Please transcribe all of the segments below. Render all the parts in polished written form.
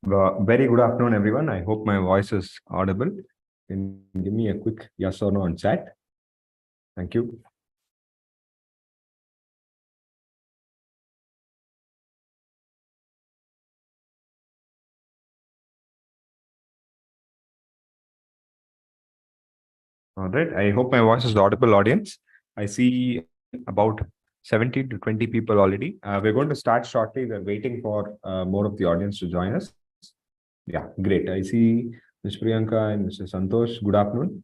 Very good afternoon, everyone. I hope my voice is audible. Can you give me a quick yes or no on chat? Thank you. All right. I hope my voice is audible, audience. I see about 70 to 20 people already. We're going to start shortly. We're waiting for more of the audience to join us. Yeah, great. I see Ms. Priyanka and Mr. Santosh. Good afternoon.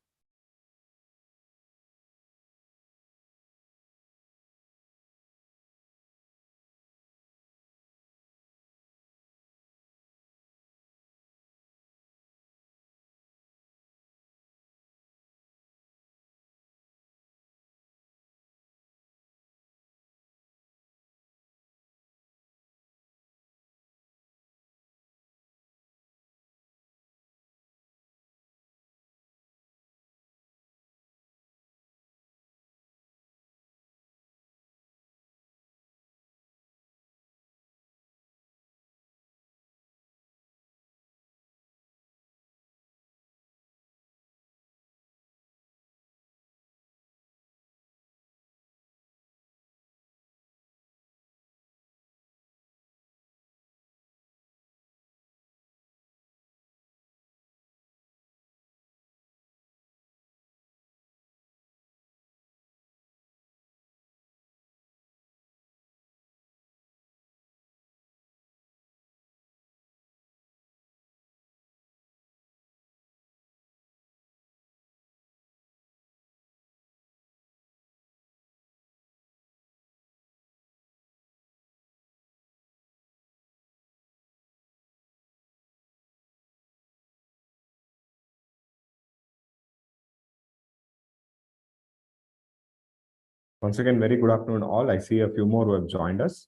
Once again, very good afternoon, all. I see a few more who have joined us.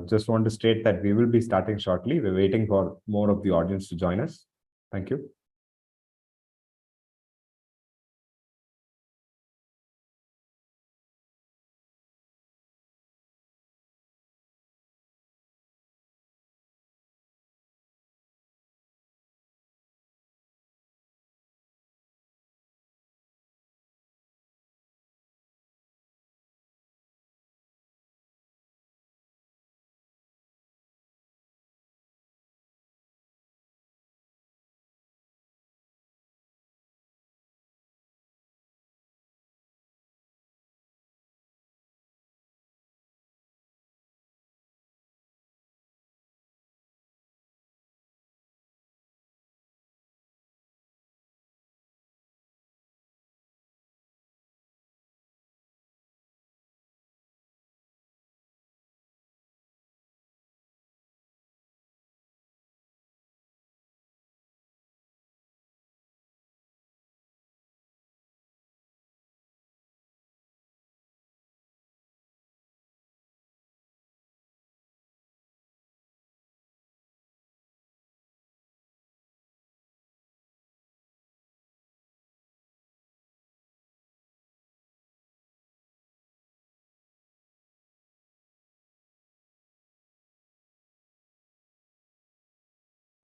Just want to state that we will be starting shortly. We're waiting for more of the audience to join us. Thank you.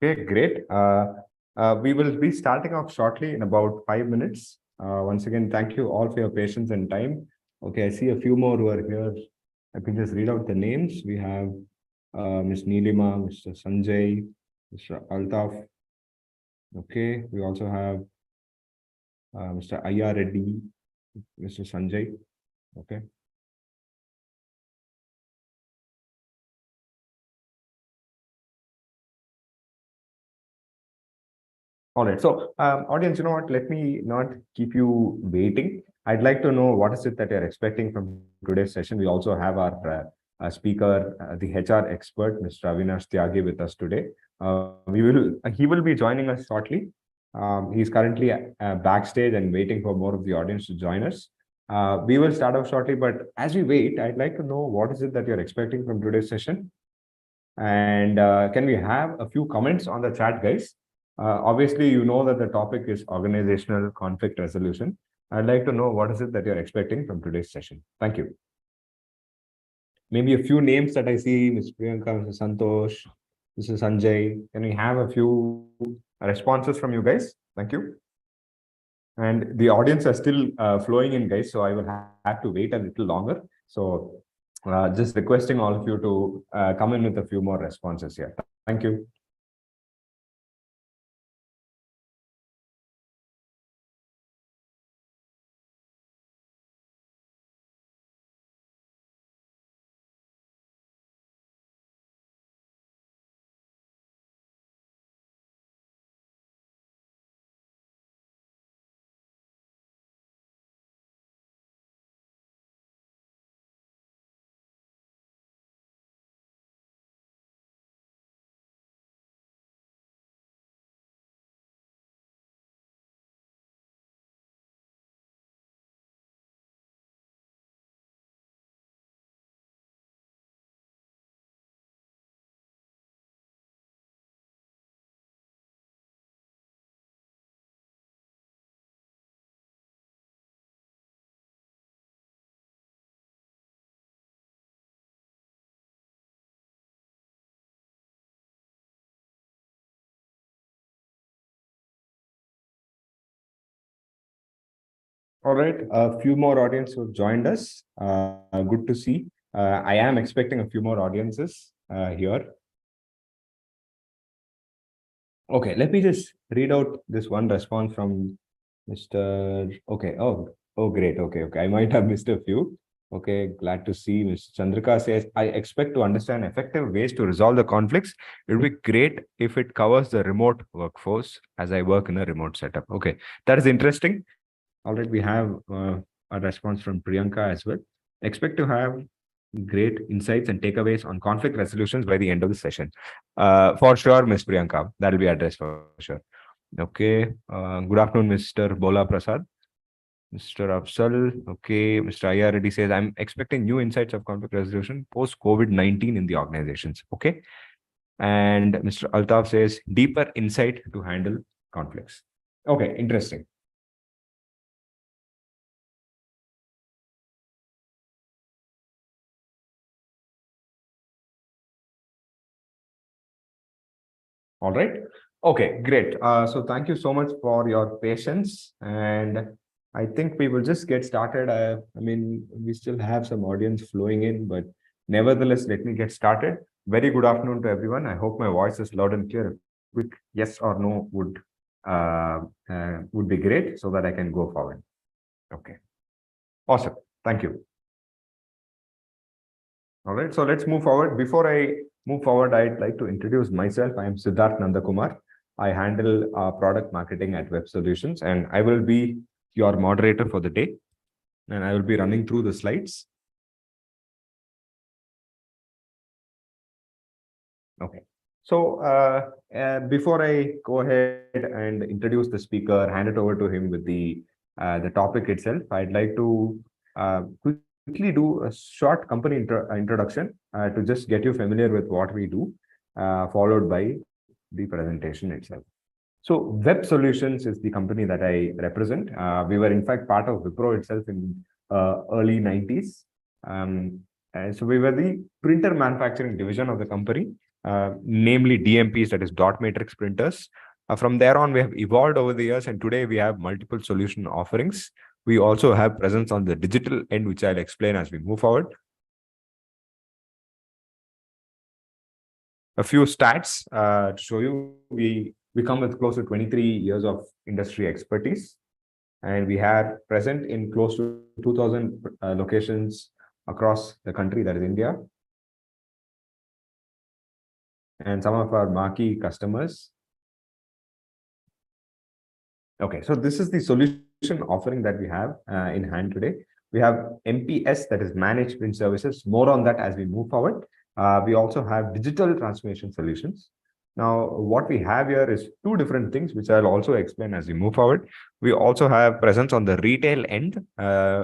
Okay, great. We will be starting off shortly in about 5 minutes. Once again, thank you all for your patience and time. Okay, I see a few more who are here. I can just read out the names. We have Ms. Neelima, Mr. Sanjay, Mr. Altaf. Okay, we also have Mr. Ayya Reddy, Mr. Sanjay. Okay. All right. So, audience, you know what? Let me not keep you waiting. I'd like to know what is it that you're expecting from today's session. We also have our speaker, the HR expert, Mr. Avinash Tyagi, with us today. He will be joining us shortly. He's currently backstage and waiting for more of the audience to join us. We will start off shortly, but as we wait, I'd like to know what is it that you're expecting from today's session. And can we have a few comments on the chat, guys? Obviously, you know that the topic is organizational conflict resolution. I'd like to know what is it that you're expecting from today's session. Thank you. Maybe a few names that I see, Ms. Priyanka, Mr. Santosh, This is Sanjay. Can we have a few responses from you guys? Thank you. And the audience are still flowing in, guys, so I will have to wait a little longer. So just requesting all of you to come in with a few more responses here. Thank you. All right, a few more audience who joined us. Good to see. I am expecting a few more audiences here. Okay, let me just read out this one response from Mr. Okay, oh, great. Okay. I might have missed a few. Okay, glad to see. Mr. Chandrika says, I expect to understand effective ways to resolve the conflicts. It would be great if it covers the remote workforce as I work in a remote setup. Okay, that is interesting. All right, we have a response from Priyanka as well. Expect to have great insights and takeaways on conflict resolutions by the end of the session. For sure, Ms. Priyanka, that will be addressed for sure. Okay. Good afternoon, Mr. Bola Prasad. Mr. Afsal. Okay. Mr. Ayya Reddy says, I'm expecting new insights of conflict resolution post COVID-19 in the organizations. Okay. And Mr. Altaf says, deeper insight to handle conflicts. Okay. Interesting. All right. Okay, great. So thank you so much for your patience. And I think we will just get started. I mean, we still have some audience flowing in, but nevertheless, let me get started. Very good afternoon to everyone. I hope my voice is loud and clear. Quick yes or no would be great so that I can go forward. Okay. Awesome. Thank you. All right. So let's move forward. Before I move forward, I'd like to introduce myself. I am Siddharth Nandakumar. I handle product marketing at Web Solutions, and I will be your moderator for the day. And I will be running through the slides. Okay. So before I go ahead and introduce the speaker, hand it over to him with the topic itself, I'd like to quickly do a short company introduction to just get you familiar with what we do, followed by the presentation itself. So Web Solutions is the company that I represent. We were in fact part of Wipro itself in early 90s. And so we were the printer manufacturing division of the company, namely DMPs, that is dot matrix printers. From there on, we have evolved over the years, and today we have multiple solution offerings. We also have presence on the digital end, which I'll explain as we move forward. A few stats to show you. We come with close to 23 years of industry expertise, and we are present in close to 2,000 locations across the country, that is India. And some of our marquee customers. Okay, so this is the solution offering that we have in hand today. We have MPS, that is Managed Print Services. More on that as we move forward. We also have digital transformation solutions. Now, what we have here is two different things, which I'll also explain as we move forward. We also have presence on the retail end,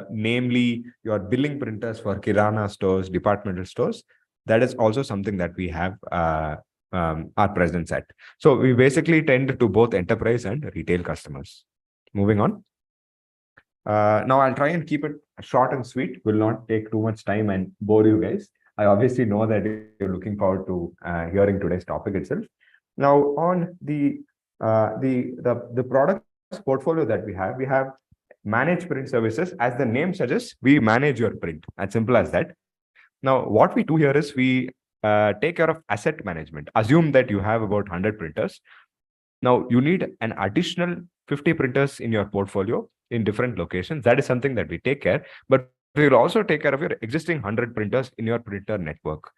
namely your billing printers for Kirana stores, departmental stores. That is also something that we have our presence at. So we basically tend to both enterprise and retail customers. Moving on. Now I'll try and keep it short and sweet. Will not take too much time and bore you guys. I obviously know that you're looking forward to hearing today's topic itself. Now, on the products portfolio that we have managed print services. As the name suggests, we manage your print. As simple as that. Now, what we do here is we take care of asset management. Assume that you have about 100 printers. Now, you need an additional 50 printers in your portfolio in different locations. That is something that we take care. But we will also take care of your existing 100 printers in your printer network.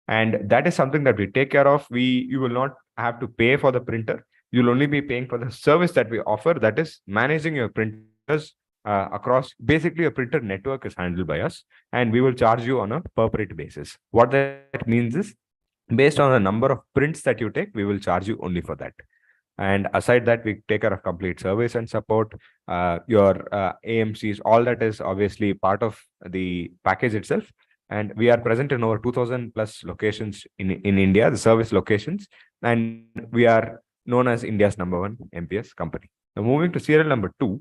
And that is something that we take care of. You will not have to pay for the printer. You'll only be paying for the service that we offer, that is managing your printers across. Basically, a printer network is handled by us, and we will charge you on a per print basis. What that means is, based on the number of prints that you take, we will charge you only for that. And aside that, we take care of complete service and support, your AMCs. All that is obviously part of the package itself. And we are present in over 2000 plus locations in India, the service locations. And we are known as India's #1 MPS company. Now, moving to serial number 2,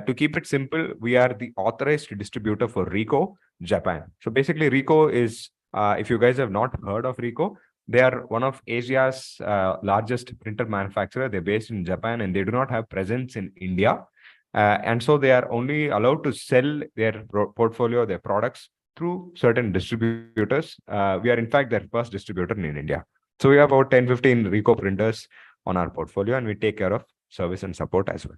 to keep it simple, we are the authorized distributor for Ricoh, Japan. So basically, Ricoh is, if you guys have not heard of Ricoh, they are one of Asia's largest printer manufacturer. They're based in Japan and they do not have presence in India. And so they are only allowed to sell their portfolio, their products through certain distributors. We are in fact their first distributor in India. So we have about 10-15 Ricoh printers on our portfolio, and we take care of service and support as well.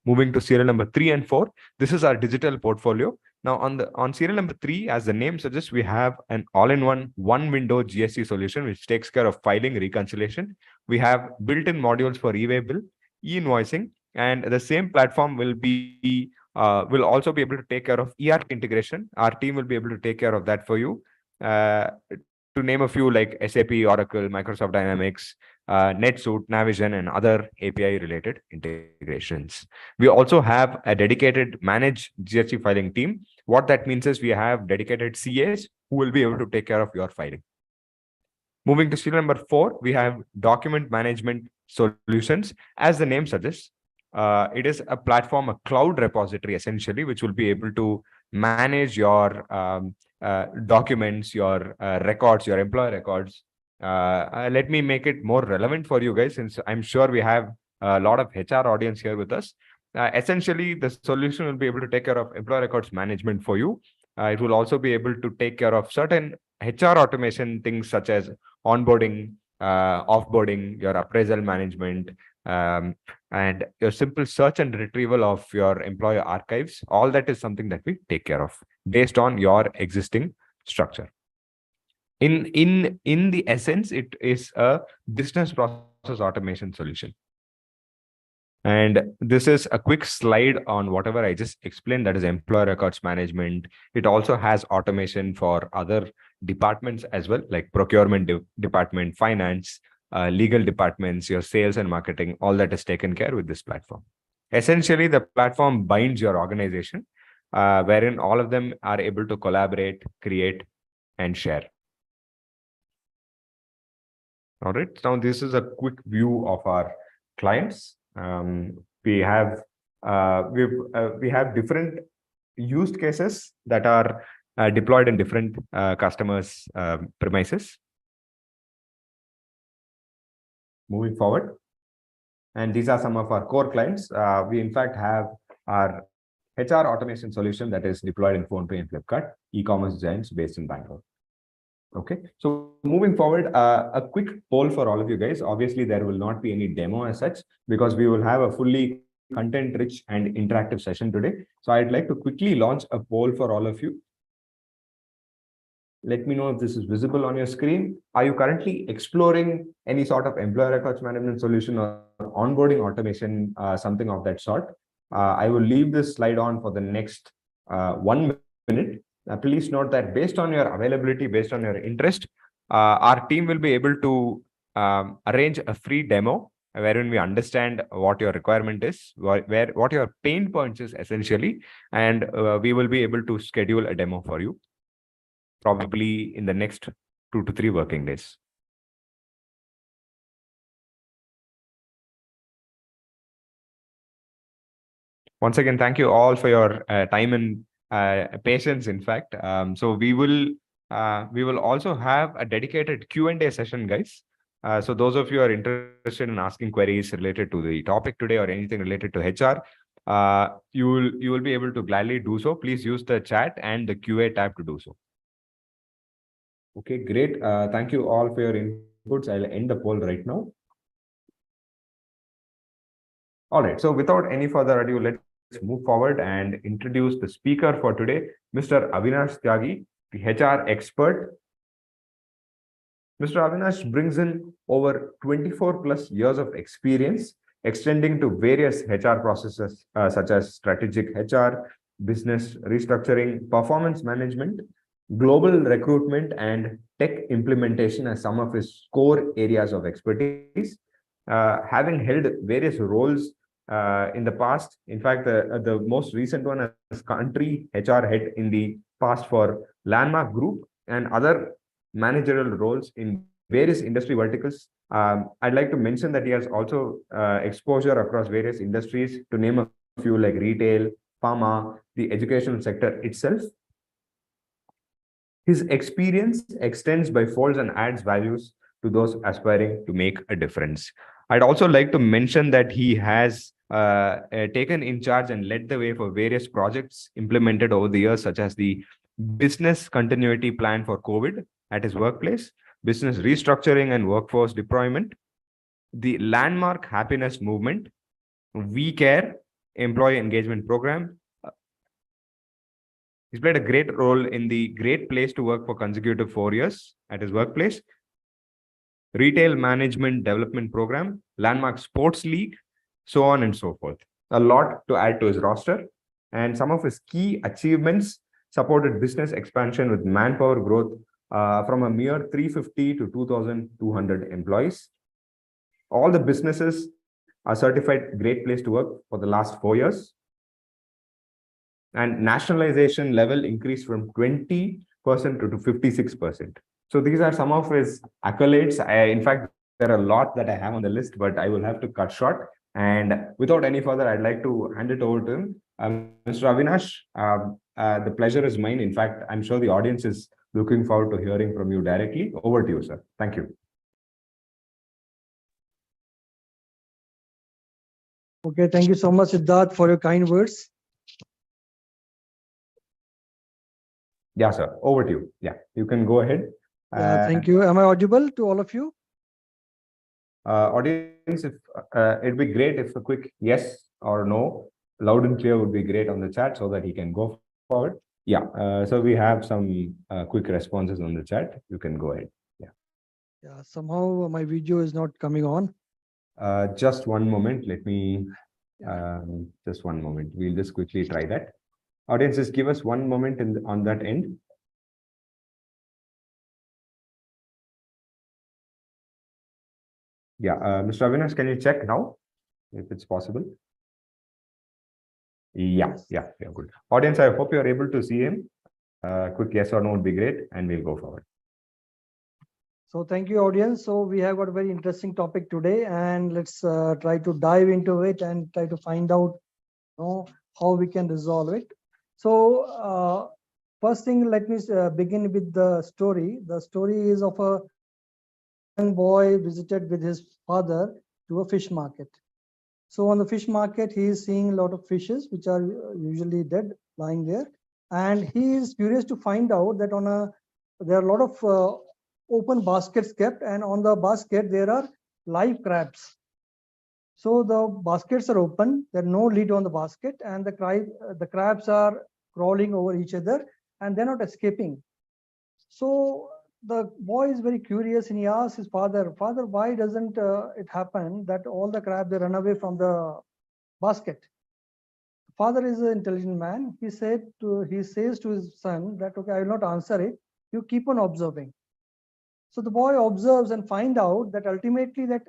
Moving to serial number 3 and 4, this is our digital portfolio. Now, on serial number 3, as the name suggests, we have an all-in-one one-window GST solution, which takes care of filing reconciliation. We have built-in modules for e-way bill, e-invoicing, and the same platform will also be able to take care of ERP integration. Our team will be able to take care of that for you. To name a few, like SAP, Oracle, Microsoft Dynamics, NetSuite, Navision, and other API-related integrations. We also have a dedicated managed GST filing team. What that means is we have dedicated CAs who will be able to take care of your filing. Moving to serial number 4, we have document management solutions. As the name suggests, it is a platform, a cloud repository, essentially, which will be able to manage your documents, your records, your employee records. Let me make it more relevant for you guys, since I'm sure we have a lot of HR audience here with us. Essentially, the solution will be able to take care of employee records management for you. It will also be able to take care of certain HR automation things such as onboarding, offboarding, your appraisal management, and your simple search and retrieval of your employer archives. All that is something that we take care of based on your existing structure. In the essence, it is a business process automation solution. And this is a quick slide on whatever I just explained, that is employer records management. It also has automation for other departments as well, like procurement department, finance, legal departments, your sales and marketing. All that is taken care with this platform. Essentially, the platform binds your organization, wherein all of them are able to collaborate, create, and share. All right. Now, this is a quick view of our clients. We have different use cases that are deployed in different customers' premises. Moving forward, and these are some of our core clients. We in fact have our HR automation solution that is deployed in PhonePe and Flipkart, e-commerce giants based in Bangalore. Okay, so moving forward, a quick poll for all of you guys. Obviously, there will not be any demo as such, because we will have a fully content-rich and interactive session today. So I'd like to quickly launch a poll for all of you. Let me know if this is visible on your screen. Are you currently exploring any sort of employee records management solution or onboarding automation, something of that sort? I will leave this slide on for the next 1 minute. Please note that based on your availability, based on your interest, our team will be able to arrange a free demo wherein we understand what your requirement is, what your pain points is essentially, and we will be able to schedule a demo for you, probably in the next 2 to 3 working days. Once again, thank you all for your time and patience, in fact. So we will We will also have a dedicated Q&A session, guys. So those of you who are interested in asking queries related to the topic today or anything related to HR, you will be able to gladly do so. Please use the chat and the QA tab to do so. Okay, great. Thank you all for your inputs. I'll end the poll right now. All right. So without any further ado, let's move forward and introduce the speaker for today, Mr. Avinash Tyagi, the HR expert. Mr. Avinash brings in over 24 plus years of experience, extending to various HR processes such as strategic HR, business restructuring, performance management, global recruitment, and tech implementation as some of his core areas of expertise. Having held various roles in the past, in fact, the most recent one as country HR head in the past for Landmark Group and other managerial roles in various industry verticals. I'd like to mention that he has also exposure across various industries, to name a few like retail, pharma, the educational sector itself. His experience extends by folds and adds values to those aspiring to make a difference. I'd also like to mention that he has taken in charge and led the way for various projects implemented over the years, such as the business continuity plan for COVID at his workplace, business restructuring and workforce deployment, the Landmark Happiness Movement, We Care employee engagement program. He's played a great role in the Great Place to Work for consecutive 4 years at his workplace, Retail Management Development Program, Landmark Sports League, so on and so forth. A lot to add to his roster. And some of his key achievements supported business expansion with manpower growth from a mere 350 to 2,200 employees. All the businesses are certified Great Place to Work for the last 4 years. And nationalization level increased from 20% to 56%. So these are some of his accolades. In fact, there are a lot that I have on the list, but I will have to cut short. And without any further, I'd like to hand it over to him. Mr. Avinash, the pleasure is mine. In fact, I'm sure the audience is looking forward to hearing from you directly. Over to you, sir. Thank you. Okay, thank you so much, Siddharth, for your kind words. Yeah, sir. Over to you. Yeah, you can go ahead. Thank you. Am I audible to all of you? Audience, if it'd be great if a quick yes or no, loud and clear, would be great on the chat so that he can go forward. Yeah. So we have some quick responses on the chat. You can go ahead. Yeah. Yeah. Somehow my video is not coming on. Just one moment. Let me. Just one moment. We'll just quickly try that. Audiences, give us one moment on that end. Yeah, Mr. Avinash, can you check now if it's possible? Yeah, good. Audience, I hope you are able to see him. Quick yes or no would be great, and we'll go forward. So thank you, audience. So we have got a very interesting topic today, and let's try to dive into it and try to find out, how we can resolve it. So first thing, let me begin with the story. The story is of a young boy visited with his father to a fish market. So on the fish market, he is seeing a lot of fishes which are usually dead, lying there, and he is curious to find out that there are a lot of open baskets kept, and on the basket there are live crabs. So the baskets are open, there are no lid on the basket, and the crabs are crawling over each other and they're not escaping. So the boy is very curious and he asks his father, "Father, why doesn't it happen that all the crabs they run away from the basket?" Father is an intelligent man. He says to his son that, "Okay, I will not answer it. You keep on observing." So the boy observes and find out that ultimately that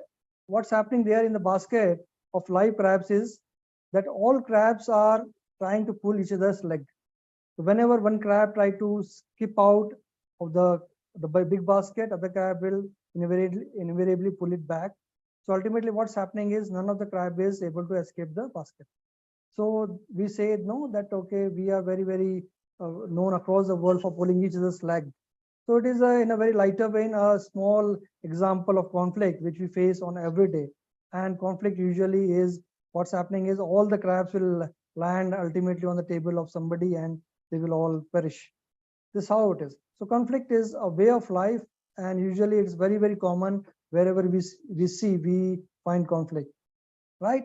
what's happening there in the basket of live crabs is that all crabs are trying to pull each other's leg. So whenever one crab try to skip out of the big basket, other crab will invariably pull it back. So ultimately what's happening is none of the crab is able to escape the basket. So we say no, that okay, we are very, very known across the world for pulling each other's leg. So it is in a very lighter vein, a small example of conflict which we face on every day. And conflict usually is what's happening is all the crabs will land ultimately on the table of somebody and they will all perish. This is how it is. So conflict is a way of life, and usually it's very, very common wherever we find conflict, right?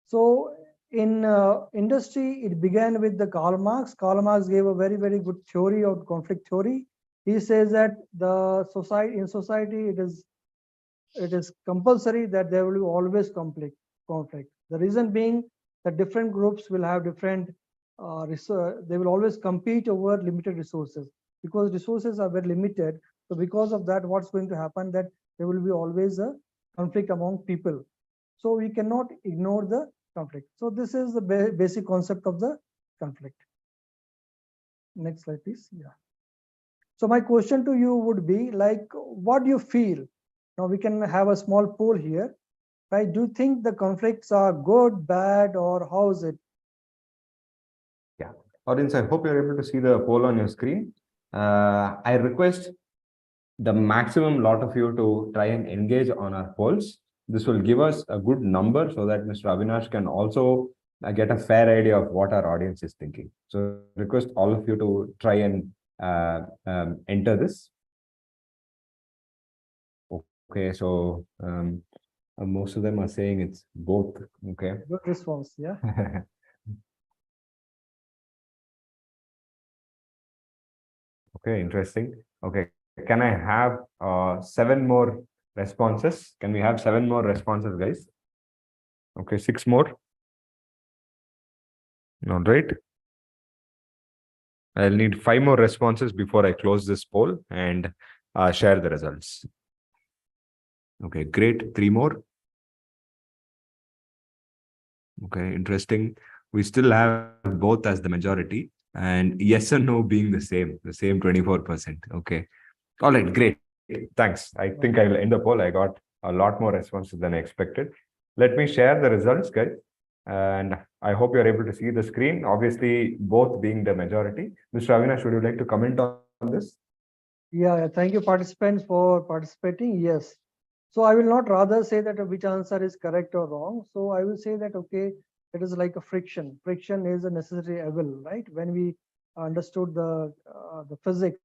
So in industry, it began with the Karl Marx. Karl Marx gave a very, very good theory of conflict theory. He says that in society it is compulsory that there will be always conflict. The reason being that different groups will have different they will always compete over limited resources, because resources are very limited. So because of that, what's going to happen, that there will be always a conflict among people. So we cannot ignore the conflict. So this is the basic concept of the conflict. Next slide, please. Yeah. So my question to you would be like, what do you feel? Now we can have a small poll here, right? Do you think the conflicts are good, bad, or how is it? Yeah, audience, I hope you're able to see the poll on your screen. I request the maximum lot of you to try and engage on our polls. This will give us a good number so that Mr. Avinash can also get a fair idea of what our audience is thinking. So request all of you to try and enter this. Okay, so most of them are saying it's both. Okay. Good response, yeah. Okay, interesting. Okay, can I have 7 more responses? Can we have 7 more responses, guys? Okay, 6 more. All right. I'll need 5 more responses before I close this poll and share the results. Okay, great. 3 more. Okay, interesting. We still have both as the majority, and yes or no being the same 24%. Okay. All right, great. Thanks. I think I will end the poll. I got a lot more responses than I expected. Let me share the results, guys. And I hope you're able to see the screen. Obviously, both being the majority. Mr. Avinash, would you like to comment on this? Yeah, thank you, participants, for participating. Yes. So I will not rather say that which answer is correct or wrong. So I will say that, okay, it is like a friction. Friction is a necessary evil, right? When we understood the physics,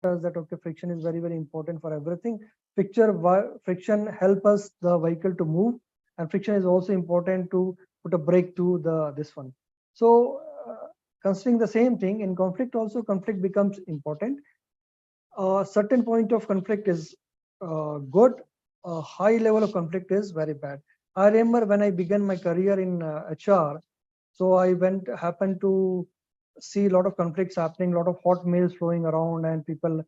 that okay, friction is very, very important for everything. Friction help us the vehicle to move, and friction is also important to put a brake to this one. So considering the same thing in conflict, also conflict becomes important. A certain point of conflict is good. A high level of conflict is very bad. I remember when I began my career in HR, so I happened to see a lot of conflicts happening, a lot of hot mails flowing around, and people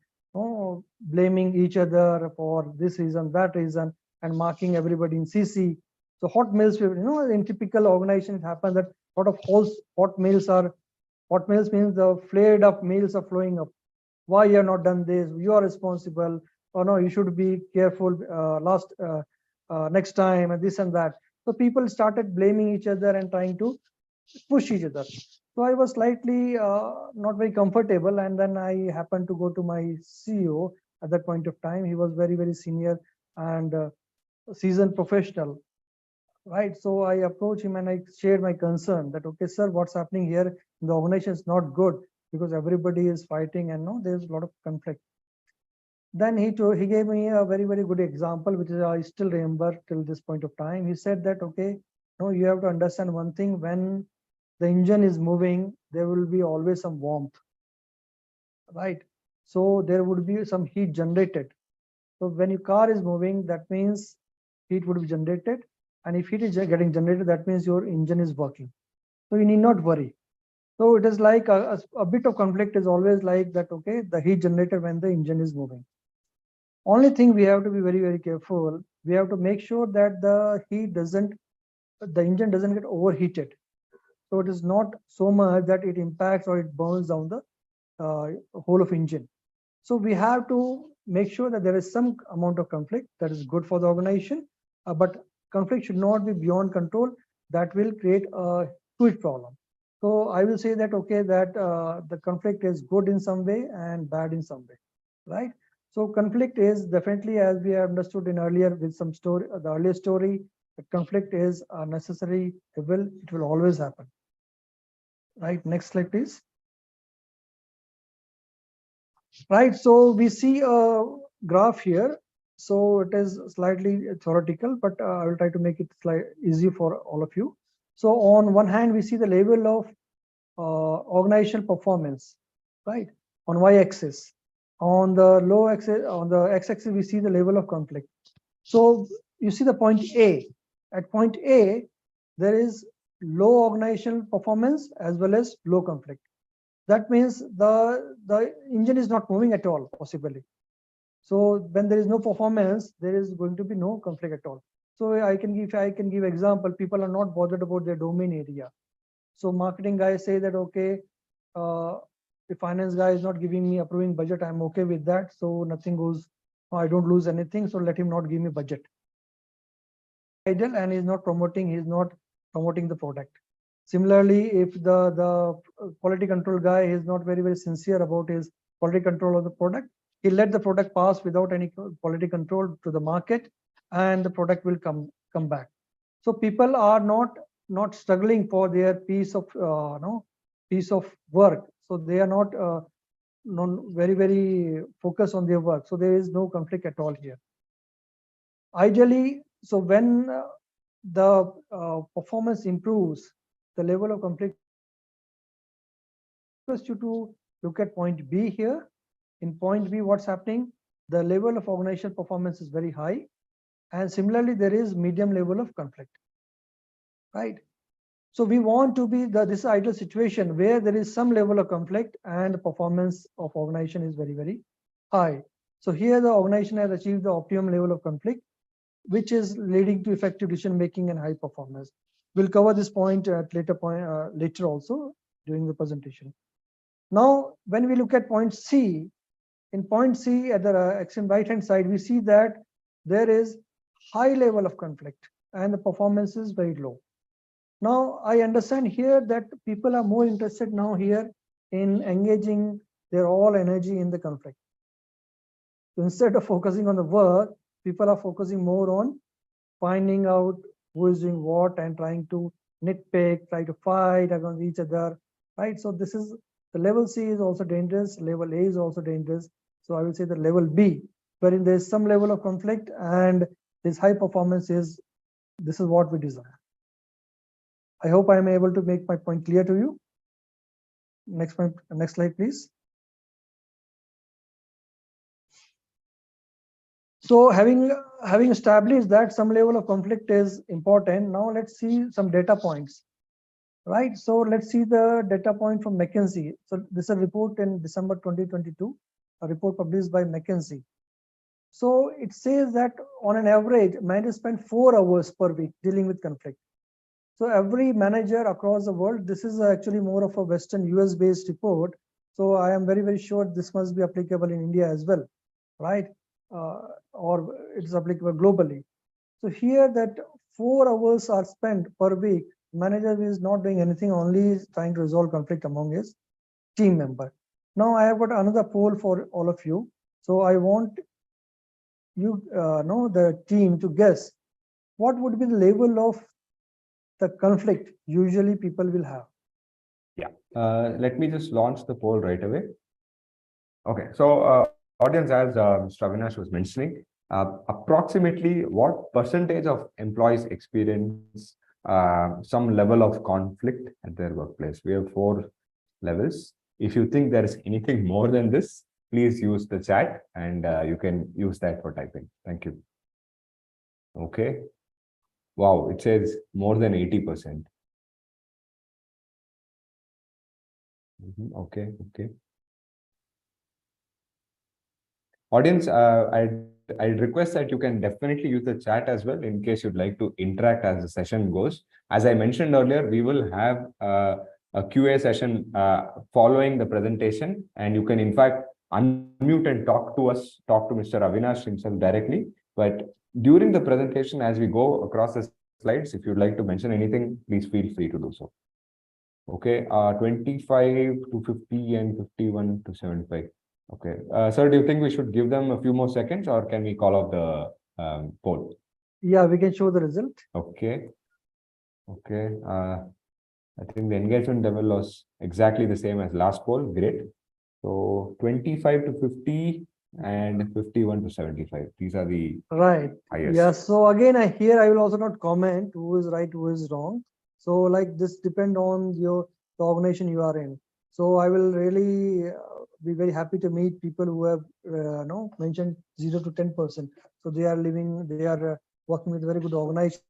blaming each other for this reason, that reason, and marking everybody in CC. So hot mails, in typical organizations happen that a lot of hot mails means the flared up mails are flowing up. Why you have not done this? You are responsible. Or no, you should be careful next time, and this and that. So people started blaming each other and trying to push each other. So I was slightly not very comfortable, and then I happened to go to my CEO at that point of time. He was very, very senior and seasoned professional, right? So I approached him and I shared my concern that, okay, sir, what's happening here in the organization is not good, because everybody is fighting and there's a lot of conflict. Then he gave me a very, very good example, which is I still remember till this point of time. He said that, okay, you have to understand one thing: when the engine is moving, there will be always some warmth, right? So there would be some heat generated. So when your car is moving, that means heat would be generated, and if heat is getting generated, that means your engine is working. So you need not worry. So it is like a bit of conflict is always like that, okay, the heat generated when the engine is moving. Only thing we have to be very, very careful. We have to make sure that the engine doesn't get overheated. So it is not so much that it impacts or it burns down the whole of engine. So we have to make sure that there is some amount of conflict that is good for the organization, but conflict should not be beyond control. That will create a huge problem. So I will say that, okay, that the conflict is good in some way and bad in some way, right? So conflict is definitely, as we have understood in earlier with some story, the earlier story, that conflict is a necessary evil. It will always happen, right? Next slide, please. Right, so we see a graph here. So it is slightly theoretical, but I will try to make it slightly easy for all of you. So on one hand, we see the level of organizational performance, right, on y-axis. On the low axis, on the x-axis, we see the level of conflict. So you see the point A. At point A, there is low organizational performance as well as low conflict. That means the engine is not moving at all, possibly. So when there is no performance, there is going to be no conflict at all. So I can give example. People are not bothered about their domain area. So marketing guys say that, okay, the finance guy is not giving me approving budget, I'm okay with that. So nothing goes, I don't lose anything. So let him not give me budget. Idle and he's not promoting the product. Similarly, if the quality control guy is not very sincere about his quality control of the product, he let the product pass without any quality control to the market, and the product will come back. So people are not struggling for their piece of work. So they are not very focused on their work. So there is no conflict at all here. Ideally, so when the performance improves, the level of conflict. Request you to look at point B here. In point B, what's happening? The level of organizational performance is very high, and similarly, there is medium level of conflict, right? So we want to be this ideal situation where there is some level of conflict and the performance of organization is very high. So here the organization has achieved the optimum level of conflict, which is leading to effective decision making and high performance. We'll cover this point at later also during the presentation. Now, when we look at point C, in point C at the extreme right hand side, we see that there is high level of conflict and the performance is very low. Now, I understand here that people are more interested now here in engaging their all energy in the conflict. So instead of focusing on the work, people are focusing more on finding out who is doing what and trying to nitpick, try to fight against each other, right? So this is the level C is also dangerous, level A is also dangerous. So I will say the level B, wherein there is some level of conflict and this high performance this is what we desire. I hope I am able to make my point clear to you. Next slide, please. So having established that some level of conflict is important, now let's see some data points, right? So let's see the data point from McKinsey. So this is a report in December 2022, a report published by McKinsey. So it says that on an average, managers spend 4 hours per week dealing with conflict. So every manager across the world, this is actually more of a Western US based report. So I am very sure this must be applicable in India as well, right? Or it's applicable globally. So here that 4 hours are spent per week, manager is not doing anything, only trying to resolve conflict among his team member. Now I have got another poll for all of you. So I want you know the team to guess what would be the level of the conflict usually people will have. Yeah, let me just launch the poll right away. Okay, so audience, as Mr. Avinash was mentioning, approximately what percentage of employees experience some level of conflict at their workplace? We have 4 levels. If you think there is anything more than this, please use the chat and you can use that for typing. Thank you. Okay. Wow, it says more than 80%. Okay. Audience, I'd request that you can definitely use the chat as well in case you'd like to interact as the session goes. As I mentioned earlier, we will have a QA session following the presentation, and you can in fact unmute and talk to Mr. Avinash himself directly. But during the presentation, as we go across the slides, if you'd like to mention anything, please feel free to do so. Okay, 25 to 50 and 51 to 75. Okay, sir, do you think we should give them a few more seconds or can we call off the poll? Yeah, we can show the result. Okay, okay. I think the engagement level was exactly the same as last poll. Great. So 25 to 50 and 51 to 75. These are the Right. highest. Yeah. So again, I will also not comment who is right, who is wrong. So like this depend on the organization you are in. So I will really be very happy to meet people who have mentioned 0 to 10%. So they are working with very good organization,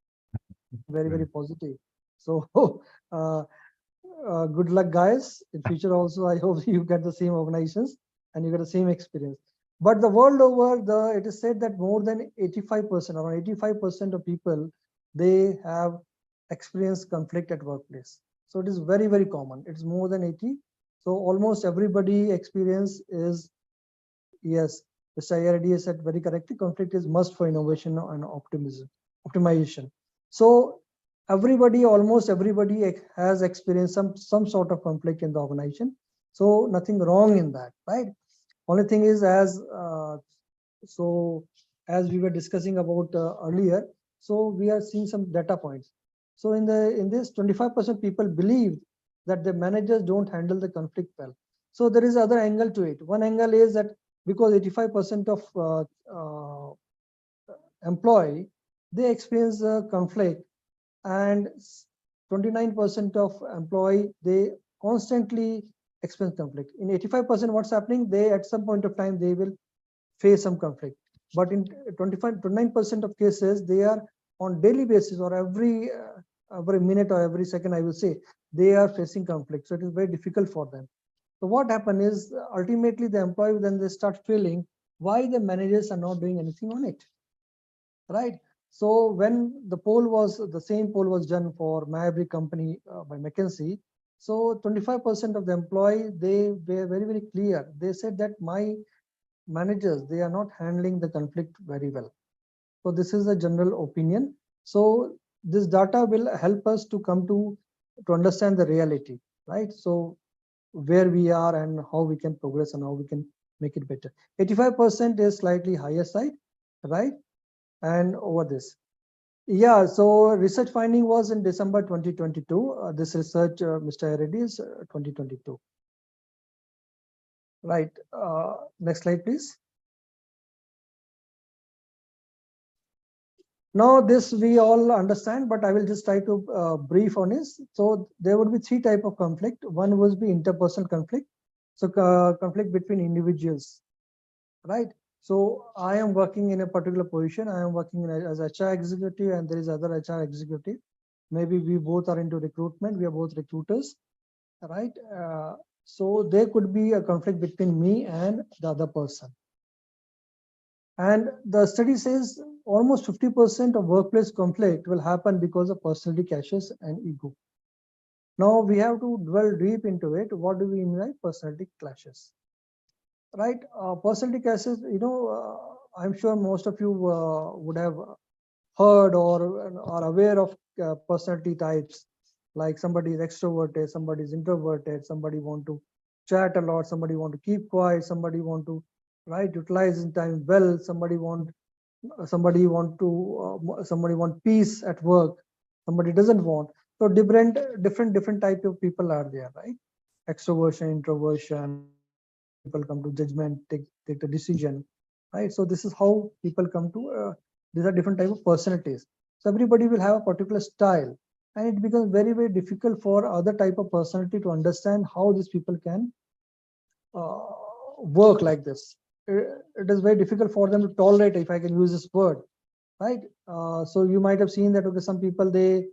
very positive. So uh, good luck, guys. In future also, I hope you get the same organizations and you get the same experience. But the world over, it is said that more than 85%, around 85% of people, they have experienced conflict at workplace. So it is very common. It's more than 80. So almost everybody experience is, yes, Mr. Ayardi has said very correctly, conflict is must for innovation and optimization. So almost everybody has experienced some sort of conflict in the organization. So nothing wrong in that, right? Only thing is as we were discussing about earlier, so we are seeing some data points. So in this 25% people believe that the managers don't handle the conflict well. So there is other angle to it. One angle is that because 85% of employee, they experience conflict, and 29% of employee, they constantly experience conflict. In 85%, what's happening? They at some point of time they will face some conflict. But in 29% of cases, they are on daily basis or every minute or every second, I will say, they are facing conflict. So it is very difficult for them. So what happens is ultimately the employee, then they start feeling why the managers are not doing anything on it, right? So when the same poll was done for Maverick company by McKinsey, so 25% of the employee, they were very clear. They said that my managers, they are not handling the conflict very well. So this is the general opinion. So this data will help us to come to understand the reality, right? So where we are and how we can progress and how we can make it better. 85% is slightly higher side, right? And over this. Yeah, so research finding was in December 2022. This research, Mr. Reddy, is 2022. Right. Next slide, please. Now this we all understand, but I will just try to brief on this. So there would be three types of conflict. One would be interpersonal conflict. So conflict between individuals, right? So I am working in a particular position. I am working as HR executive, and there is other HR executive. Maybe we both are into recruitment. We are both recruiters, right? So there could be a conflict between me and the other person. And the study says almost 50% of workplace conflict will happen because of personality clashes and ego. Now we have to dwell deep into it. What do we mean by personality clashes? Right? Personality clashes, I'm sure most of you would have heard or are aware of personality types. Like somebody is extroverted, somebody is introverted, somebody want to chat a lot, somebody want to keep quiet, somebody want to utilize in time well, somebody want peace at work, somebody doesn't want. So different type of people are there, right? Extroversion, introversion, people come to judgment, take the decision, right? So this is how people come to these are different type of personalities. So everybody will have a particular style, and it becomes very difficult for other type of personality to understand how these people can work like this. It is very difficult for them to tolerate, if I can use this word, right? So you might have seen that, okay, some people, they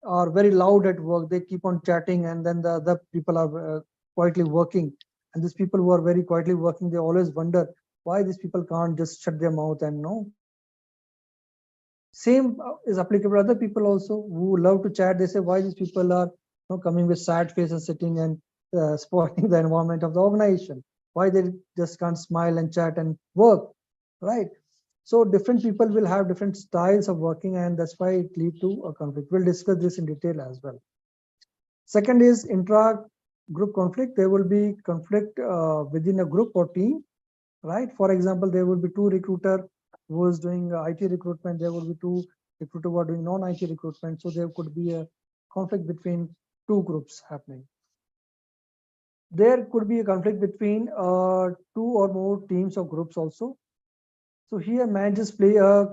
are very loud at work, they keep on chatting, and then the other people are quietly working. And these people who are very quietly working, they always wonder why these people can't just shut their mouth and Same is applicable to other people also who love to chat. They say, why these people are coming with sad faces, sitting and spoiling the environment of the organization? Why they just can't smile and chat and work, right? So different people will have different styles of working, and that's why it leads to a conflict. We'll discuss this in detail as well. Second is intra-group conflict. There will be conflict within a group or team, right? For example, there will be two recruiter who is doing IT recruitment. There will be two recruiter who are doing non-IT recruitment. So there could be a conflict between two groups happening. There could be a conflict between two or more teams or groups also. So here managers play a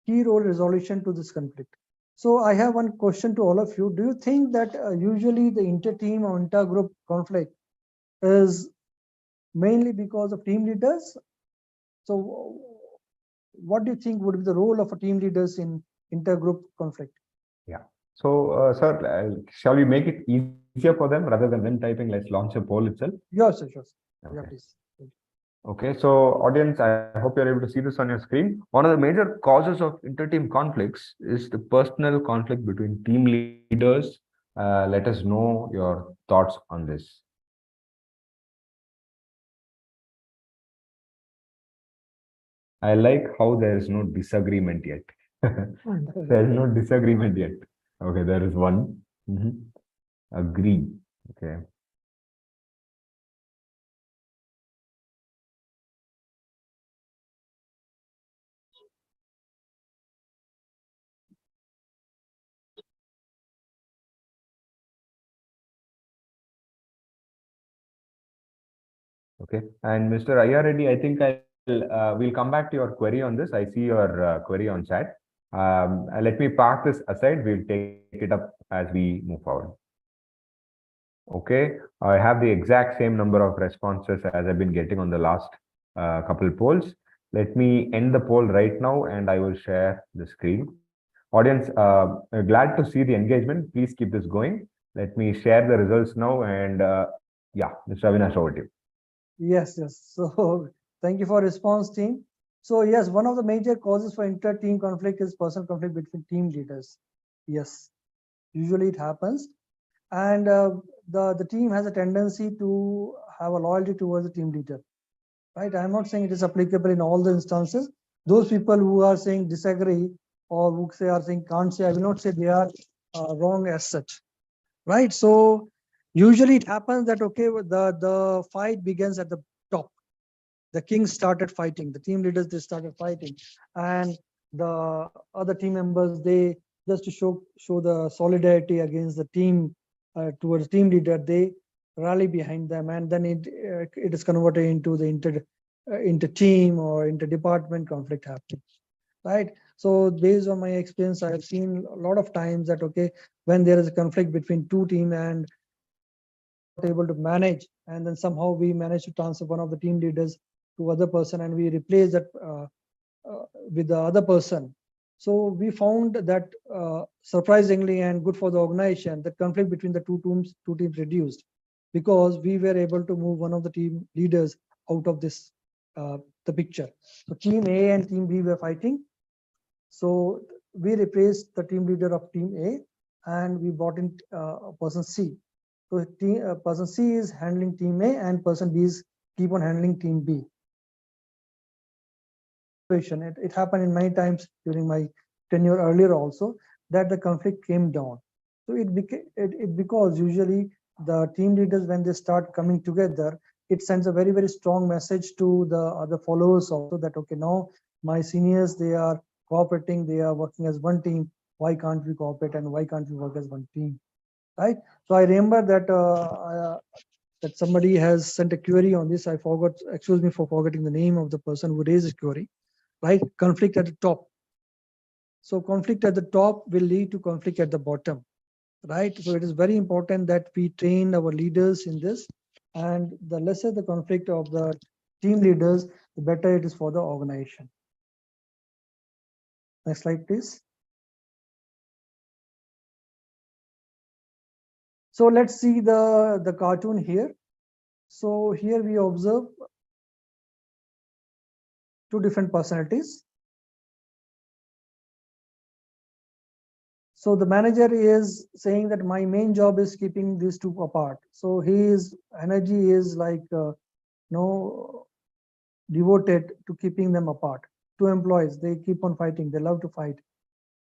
key role resolution to this conflict. So I have one question to all of you. Do you think that usually the inter-team or inter-group conflict is mainly because of team leaders? So what do you think would be the role of a team leaders in inter-group conflict? Yeah. So, sir, shall we make it easier for them rather than them typing? Let's launch a poll itself. Yes, sure. Yeah, Okay. please. Okay, so audience, I hope you're able to see this on your screen. One of the major causes of inter-team conflicts is the personal conflict between team leaders. Let us know your thoughts on this. I like how there is no disagreement yet. There is no disagreement yet. Okay, there is one. Agree. Okay. Okay. And Mr. Ayya Reddy, I think we'll come back to your query on this. I see your query on chat. Let me park this aside. We'll take it up as we move forward. Okay. I have the exact same number of responses as I've been getting on the last couple polls. Let me end the poll right now and I will share the screen. Audience, glad to see the engagement. Please keep this going. Let me share the results now and yeah, Mr. Avinash, over to you. Yes. So thank you for response, team. So yes, one of the major causes for inter-team conflict is personal conflict between team leaders. Yes, usually it happens, and the team has a tendency to have a loyalty towards the team leader. Right? I'm not saying it is applicable in all the instances. Those people who are saying disagree or who say are saying can't say, I will not say they are wrong as such. Right? So usually it happens that okay, the fight begins at the top. The kings started fighting, the team leaders they started fighting, and the other team members they just to show the solidarity against the team towards team leader, they rally behind them, and then it is converted into the inter team or inter department conflict happening. Right. So based on my experience, I have seen a lot of times that okay, when there is a conflict between two team and able to manage, and then somehow we manage to transfer one of the team leaders to other person and we replace that with the other person. So we found that surprisingly and good for the organization, that conflict between the two teams reduced, because we were able to move one of the team leaders out of this the picture. So team A and team B were fighting, so we replaced the team leader of team A and we brought in person C. So person C is handling team A and person B is keep on handling team B. It happened in many times during my tenure earlier also, that the conflict came down. So it because usually the team leaders, when they start coming together, it sends a very, very strong message to the other followers also that okay, now my seniors, they are cooperating, they are working as one team. Why can't we cooperate and why can't we work as one team? Right. So I remember that somebody has sent a query on this. I forgot, excuse me for forgetting the name of the person who raised the query. Right, conflict at the top. So conflict at the top will lead to conflict at the bottom. Right. So it is very important that we train our leaders in this, and the lesser the conflict of the team leaders, the better it is for the organization. Next slide, please. So let's see the cartoon here. So here we observe two different personalities. So the manager is saying that my main job is keeping these two apart. So his energy is like devoted to keeping them apart. Two employees, they keep on fighting. They love to fight,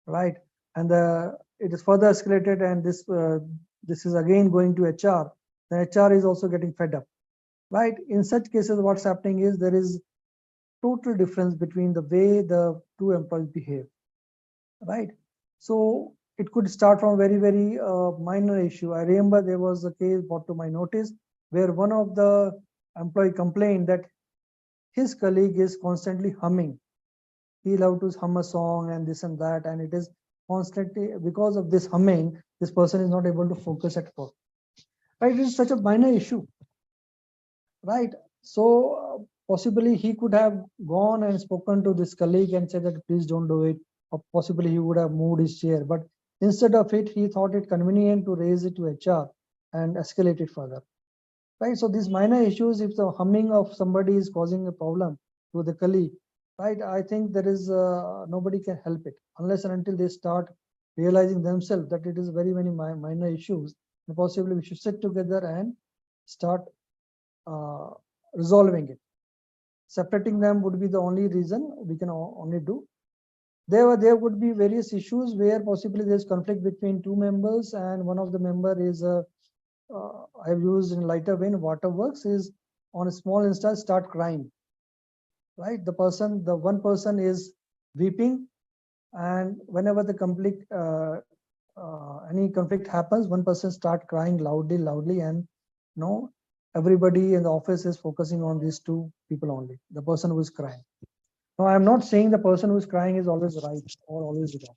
right? And it is further escalated, and this this is again going to HR, then HR is also getting fed up, right? In such cases, what's happening is there is total difference between the way the two employees behave, right? So it could start from very minor issue. I remember there was a case brought to my notice where one of the employee complained that his colleague is constantly humming. He loved to hum a song and this and that, and it is constantly because of this humming, this person is not able to focus at work. Right? It is such a minor issue, right? So possibly he could have gone and spoken to this colleague and said that please don't do it, or possibly he would have moved his chair. But instead of it, he thought it convenient to raise it to HR and escalate it further. Right? So these minor issues, if the humming of somebody is causing a problem to the colleague, right? I think there is nobody can help it unless and until they start realizing themselves that it is very minor issues. And possibly we should sit together and start resolving it. Separating them would be the only reason we can only do. There would be various issues where possibly there's conflict between two members, and one of the member is I've used in lighter vein waterworks is on a small instance start crying, right? The one person is weeping, and whenever the conflict any conflict happens, one person start crying loudly, and everybody in the office is focusing on these two people only, the person who is crying. Now, I'm not saying the person who is crying is always right or always wrong,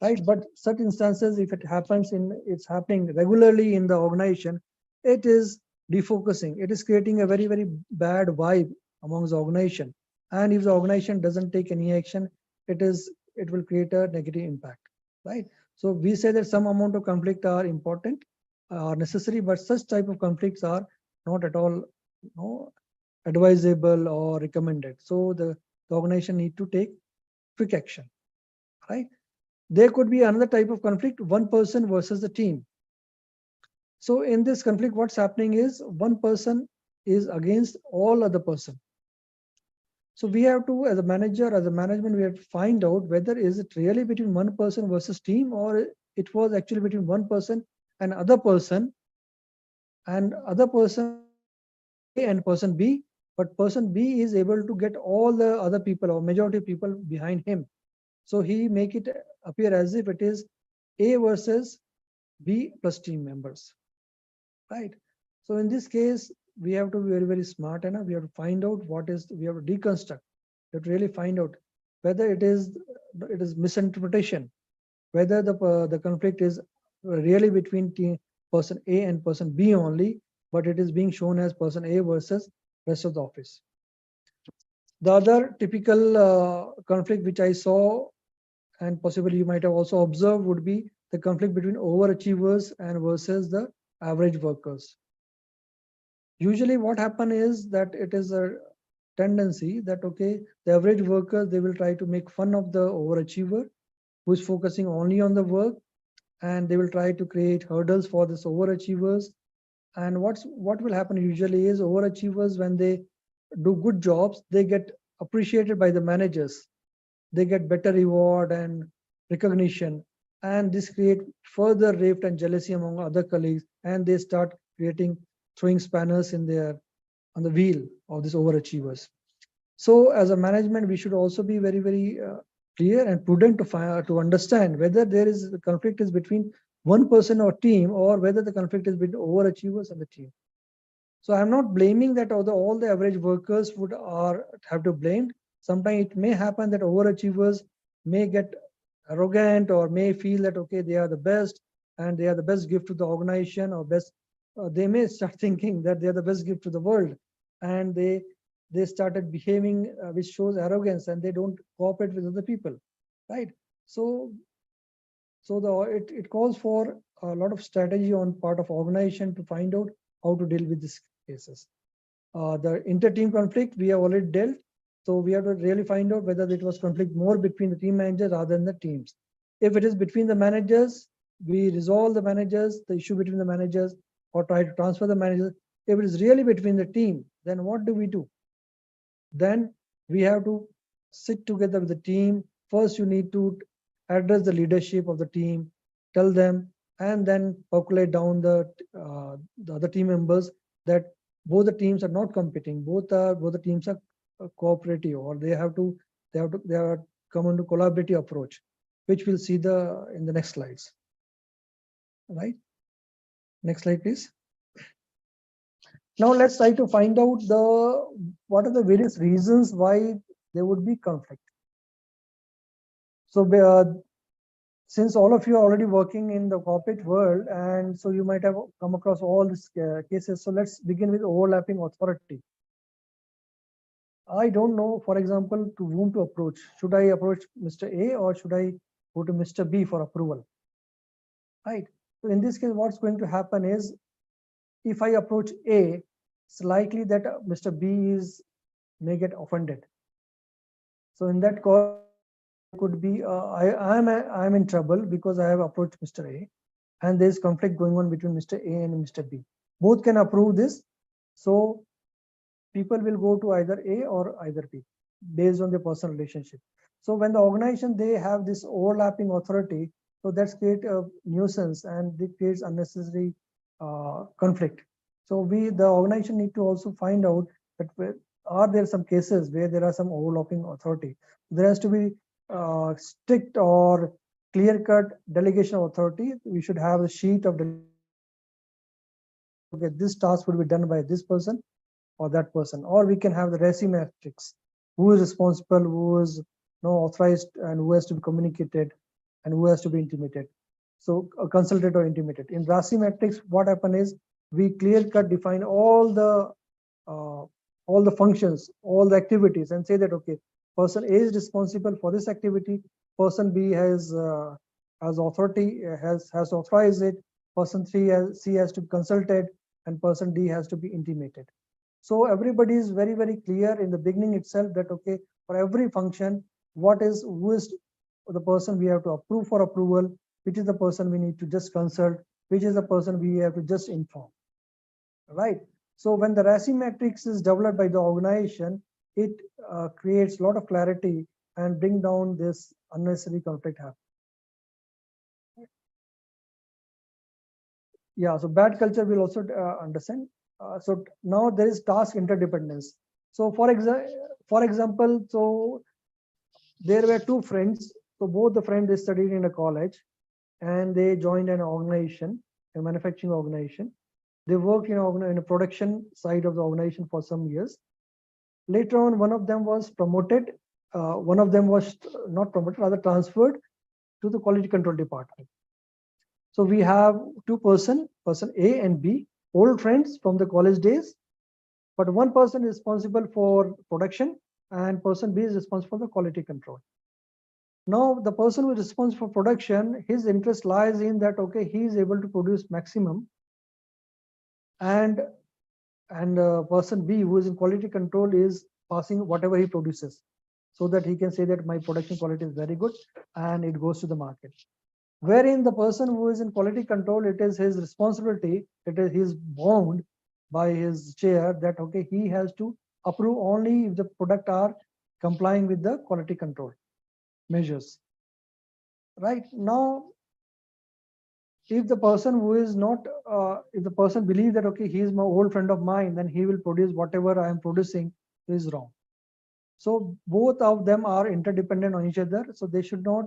right? But such instances, if it's happening regularly in the organization, it is defocusing. It is creating a very bad vibe amongst the organization. And if the organization doesn't take any action, it will create a negative impact, right? So we say that some amount of conflict are important, are necessary, but such type of conflicts are not at all advisable or recommended. So the organization need to take quick action, right? There could be another type of conflict, one person versus the team. So in this conflict, what's happening is one person is against all other person. So we have to, as a manager, as a management, we have to find out whether is it really between one person versus team, or it was actually between one person and other person A and person B, but person B is able to get all the other people or majority of people behind him. So he make it appear as if it is A versus B plus team members, right? So in this case, we have to be very smart enough. We have to find out we have to deconstruct. We have to really find out whether it is misinterpretation, whether the conflict is really between person A and person B only, but it is being shown as person A versus rest of the office. The other typical conflict which I saw, and possibly you might have also observed, would be the conflict between overachievers and versus the average workers. Usually what happens is that it is a tendency that, okay, the average worker, they will try to make fun of the overachiever who is focusing only on the work, and they will try to create hurdles for this overachievers. And what will happen usually is overachievers, when they do good jobs, they get appreciated by the managers. They get better reward and recognition, and this create further rift and jealousy among other colleagues, and they start throwing spanners on the wheel of these overachievers. So as a management, we should also be very clear and prudent to understand whether the conflict is between one person or team, or whether the conflict is between overachievers and the team. So I'm not blaming that all the average workers have to blame. Sometimes it may happen that overachievers may get arrogant or may feel that, okay, they are the best and they are the best gift to the organization, or they may start thinking that they are the best gift to the world, and they started behaving which shows arrogance, and they don't cooperate with other people, right? So it calls for a lot of strategy on part of organization to find out how to deal with these cases. The inter-team conflict we have already dealt, so we have to really find out whether it was conflict more between the team managers rather than the teams. If it is between the managers, we resolve the issue between the managers, or try to transfer the managers. If it is really between the team, then what do? Then we have to sit together with the team. First, you need to address the leadership of the team, tell them and then percolate down the other team members that both the teams are not competing, both the teams are cooperative, or they have to come into collaborative approach, which we'll see in the next slides. Right? Next slide, please. Now let's try to find out what are the various reasons why there would be conflict. So since all of you are already working in the corporate world, and so you might have come across all these cases. So let's begin with overlapping authority. I don't know, for example, to whom to approach. Should I approach Mr. A or should I go to Mr. B for approval? Right. So in this case, what's going to happen is, if I approach A, it's likely that Mr. B may get offended. So in that case, could be I'm in trouble because I have approached Mr. A, and there is conflict going on between Mr. A and Mr. B. Both can approve this, so people will go to either A or either B based on their personal relationship. So when the organization they have this overlapping authority, so that's create a nuisance and it creates unnecessary conflict. So the organization need to also find out that are there some cases where there are some overlapping authority. There has to be strict or clear-cut delegation of authority. We should have a sheet of okay, this task would be done by this person or that person, or we can have the RACI matrix: who is responsible, who is authorized, and who has to be communicated, and who has to be intimated. So consulted or intimated. In RACI matrix, what happen is we clear-cut define all the functions, all the activities, and say that okay, person A is responsible for this activity, person B has authority, has authorized it, person C has to be consulted, and person D has to be intimated. So everybody is very, very clear in the beginning itself that okay, for every function, who is the person we have to approve for approval, which is the person we need to just consult, which is the person we have to just inform. Right. So when the RACI matrix is developed by the organization, it creates a lot of clarity and bring down this unnecessary conflict happen. Yeah, so bad culture will also understand. So now there is task interdependence. So for example, so there were two friends. So both the friends, they studied in a college and they joined an organization, a manufacturing organization. They worked in a production side of the organization for some years. Later on, one of them was promoted. One of them was not promoted, rather transferred to the quality control department. So we have two person A and B, old friends from the college days, but one person is responsible for production and person B is responsible for the quality control. Now the person who is responsible for production, his interest lies in that okay, he is able to produce maximum, and person B who is in quality control is passing whatever he produces, so that he can say that my production quality is very good and it goes to the market. Wherein the person who is in quality control, it is his responsibility, it is his bound by his chair that okay, he has to approve only if the product are complying with the quality control measures. Right now, if the person who is not, if the person believes that okay, he is my old friend of mine, then he will produce whatever I am producing is wrong. So both of them are interdependent on each other. So they should not,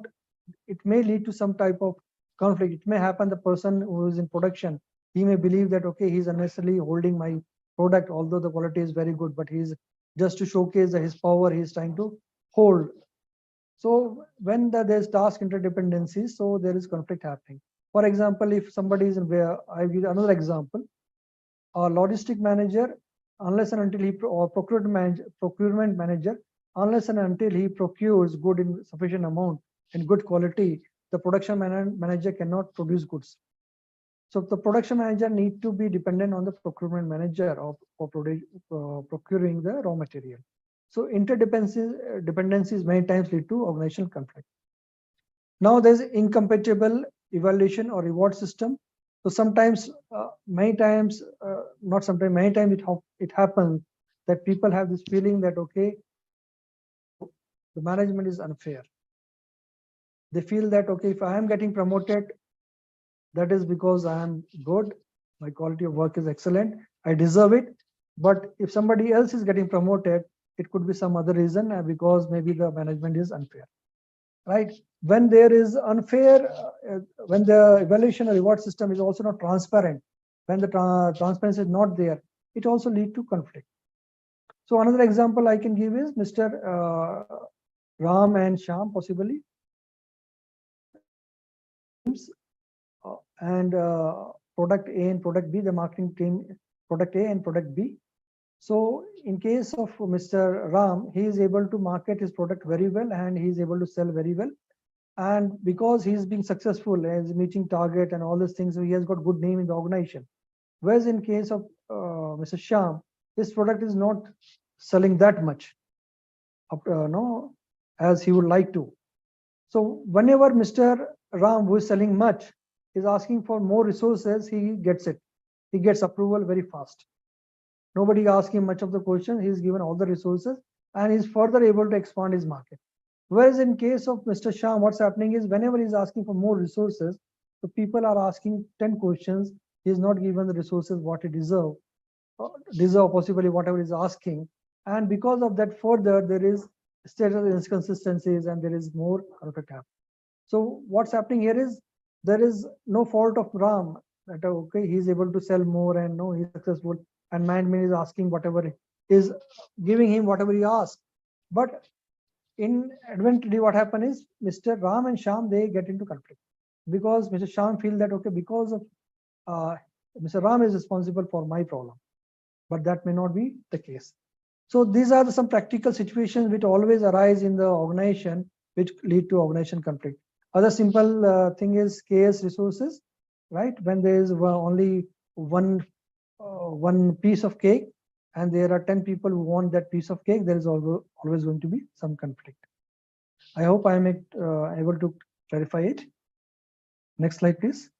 it may lead to some type of conflict. It may happen the person who is in production, he may believe that okay, he's unnecessarily holding my product, although the quality is very good, but he's just to showcase his power, he's trying to hold. So when there's task interdependencies, so there is conflict happening. For example, if somebody is in where, I give another example, a logistic manager, unless and until he or procurement manager, unless and until he procures good in sufficient amount and good quality, the production manager cannot produce goods. So the production manager need to be dependent on the procurement manager for procuring the raw material. So interdependencies many times lead to organizational conflict. Now there's incompatible evaluation or reward system. So sometimes, many times it happens that people have this feeling that okay, the management is unfair. They feel that okay, if I am getting promoted, that is because I am good, my quality of work is excellent, I deserve it. But if somebody else is getting promoted, it could be some other reason, because maybe the management is unfair, right? When there is unfair, when the evaluation or reward system is also not transparent, when the transparency is not there, it also lead to conflict. So another example I can give is Mr. Ram and Shyam, possibly, and product A and product B, the marketing team, product A and product B. So in case of Mr. Ram, he is able to market his product very well and he is able to sell very well. And because he is being successful as meeting target and all these things, so he has got good name in the organization. Whereas in case of Mr. Shyam, his product is not selling that much, no, as he would like to. So whenever Mr. Ram, who is selling much, is asking for more resources, he gets it. He gets approval very fast. Nobody asks him much of the questions. He is given all the resources and is further able to expand his market. Whereas in case of Mr. Shyam, what's happening is whenever he is asking for more resources, the people are asking 10 questions. He is not given the resources what he deserve possibly whatever is asking. And because of that, further there is status inconsistencies and there is more conflict happening. So what's happening here is there is no fault of Ram that okay, he's able to sell more and no, he's successful, and management is asking whatever, is giving him whatever he asks. But in eventually what happened is Mr. Ram and Shyam, they get into conflict because Mr. Shyam feel that okay, because of Mr. Ram is responsible for my problem, but that may not be the case. So these are some practical situations which always arise in the organization, which lead to organization conflict. Other simple thing is scarce resources, right? When there is only one piece of cake and there are 10 people who want that piece of cake, there is always going to be some conflict. I hope I am able to clarify it. Next slide, please.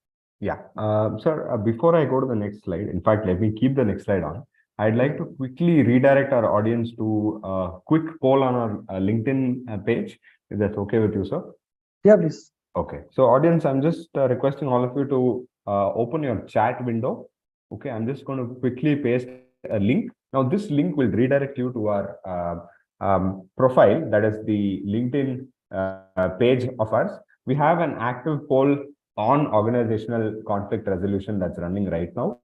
Yeah, sir, before I go to the next slide, in fact, let me keep the next slide on. I'd like to quickly redirect our audience to a quick poll on our LinkedIn page, if that's okay with you, sir. Yeah, please. Okay, so audience, I'm just requesting all of you to open your chat window. Okay, I'm just going to quickly paste a link. Now, this link will redirect you to our profile, that is the LinkedIn page of ours. We have an active poll on organizational conflict resolution that's running right now.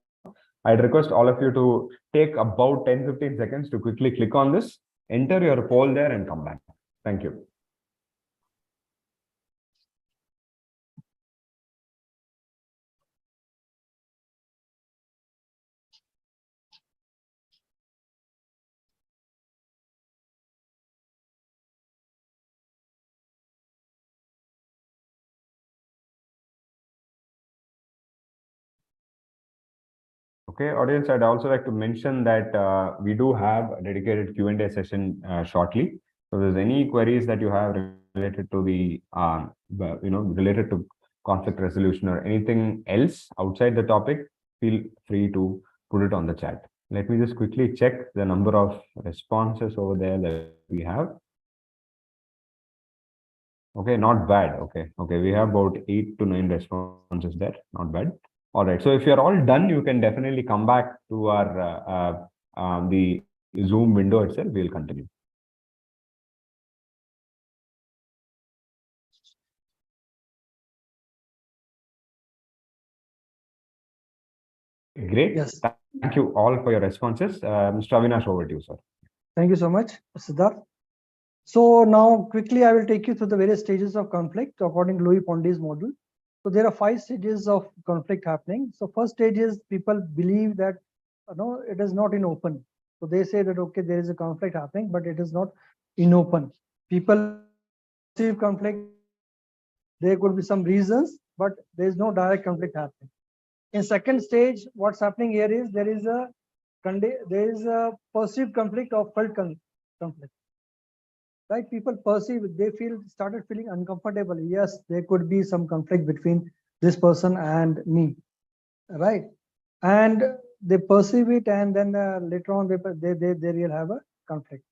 I'd request all of you to take about 10-15 seconds to quickly click on this, enter your poll there and come back. Thank you. Okay, audience, I'd also like to mention that we do have a dedicated Q&A session shortly. So if there's any queries that you have related to the, related to conflict resolution or anything else outside the topic, feel free to put it on the chat. Let me just quickly check the number of responses over there that we have. Okay, not bad. Okay, we have about 8 to 9 responses there. Not bad. All right. So if you're all done, you can definitely come back to our the Zoom window itself. We'll continue. Great. Yes. Thank you all for your responses. Mr. Avinash, over to you, sir. Thank you so much, Siddharth. So now quickly I will take you through the various stages of conflict according to Louis Pondy's model. So there are 5 stages of conflict happening. So first stage is people believe that it is not in open. So they say that okay, there is a conflict happening, but it is not in open. People perceive conflict. There could be some reasons, but there is no direct conflict happening. In second stage, what's happening here is there is a perceived conflict or felt conflict. Right, people perceive, they started feeling uncomfortable. Yes, there could be some conflict between this person and me, right? And they perceive it, and then later on they will have a conflict.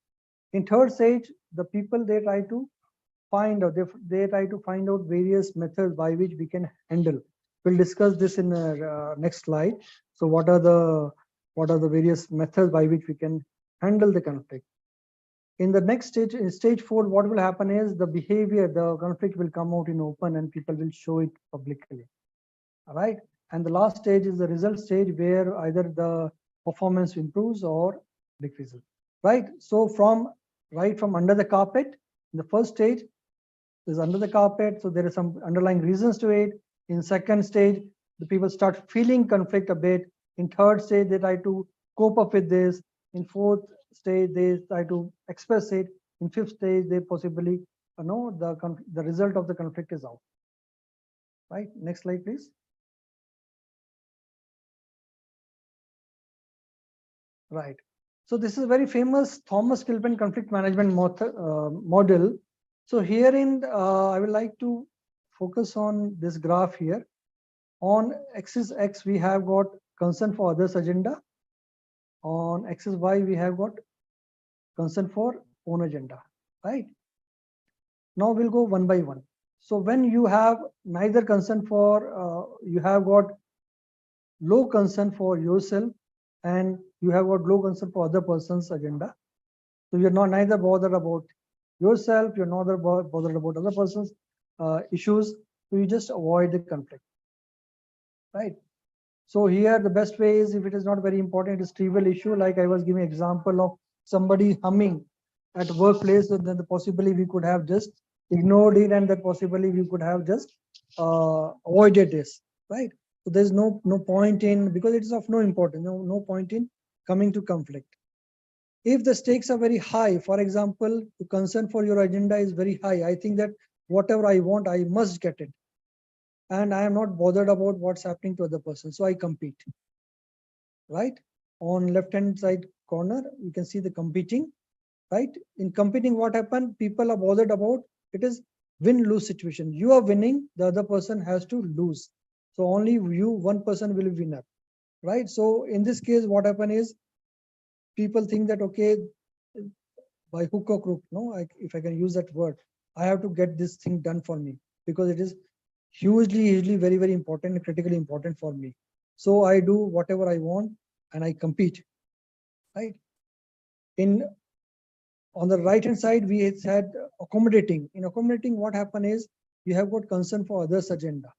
In third stage, the people they try to find out, they try to find out various methods by which we can handle We'll discuss this in next slide. So what are the various methods by which we can handle the conflict? In the next stage, in stage 4, what will happen is the behavior, the conflict will come out in open and people will show it publicly. All right. And the last stage is the result stage, where either the performance improves or decreases. Right. So from under the carpet, in the first stage is under the carpet. So there are some underlying reasons to it. In second stage, the people start feeling conflict a bit. In third stage, they try to cope up with this. In fourth stage, they try to express it. In fifth stage, they possibly know the result of the conflict is out. Right. Next slide, please. Right. So this is a very famous Thomas Kilpian conflict management model. So herein, I would like to focus on this graph here. On axis X, we have got concern for others agenda. On axis Y, we have got concern for own agenda, right? Now we'll go one by one. So when you have neither concern for, you have got low concern for yourself and you have got low concern for other person's agenda. So you're not neither bothered about yourself, you're not bothered about other person's issues. So you just avoid the conflict, right? So here the best way is, if it is not very important, it is trivial issue. Like I was giving example of somebody humming at workplace, so then possibly we could have just ignored it, and that possibly we could have just avoided this, right? So there's no point in, because it is of no importance, no point in coming to conflict. If the stakes are very high, for example, the concern for your agenda is very high, I think that whatever I want, I must get it. And I am not bothered about what's happening to other person. So I compete, right? On left-hand side corner, you can see the competing, right? In competing, what happened? People are bothered about, it is win-lose situation. You are winning, the other person has to lose. So only you, one person will win up, right? So in this case, what happened is, people think that, okay, by hook or crook, no, if I can use that word, I have to get this thing done for me, because it is hugely very, very important and critically important for me. So I do whatever I want and I compete, right? On the right hand side, we had accommodating. In accommodating, what happened is, you have got concern for others agenda,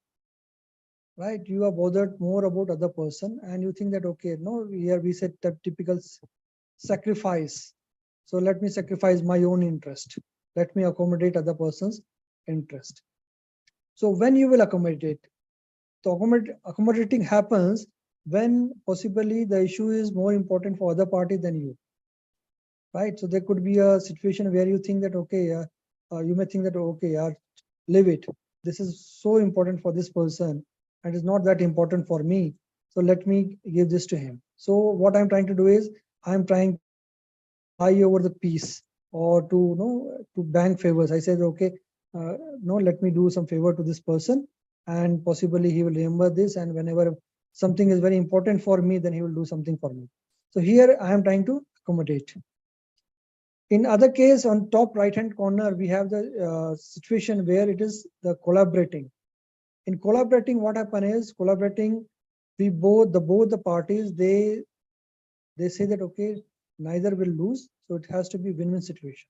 right? You are bothered more about other person and you think that, okay, no, here we said that typical sacrifice. So let me sacrifice my own interest. Let me accommodate other person's interest. So when you will accommodate, the accommodating happens when possibly the issue is more important for other party than you, right? So there could be a situation where you think that, okay, you may think that, okay, leave it. This is so important for this person and it's not that important for me. So let me give this to him. So what I'm trying to do is, I'm trying to buy over the peace, or to bank favors. I said, okay, no, let me do some favor to this person, and possibly he will remember this, and whenever something is very important for me, then he will do something for me. So here I am trying to accommodate. In other case, on top right hand corner, we have the situation where it is the collaborating. In collaborating, what happen is, collaborating, both the parties, they say that, okay, neither will lose, so it has to be win-win situation.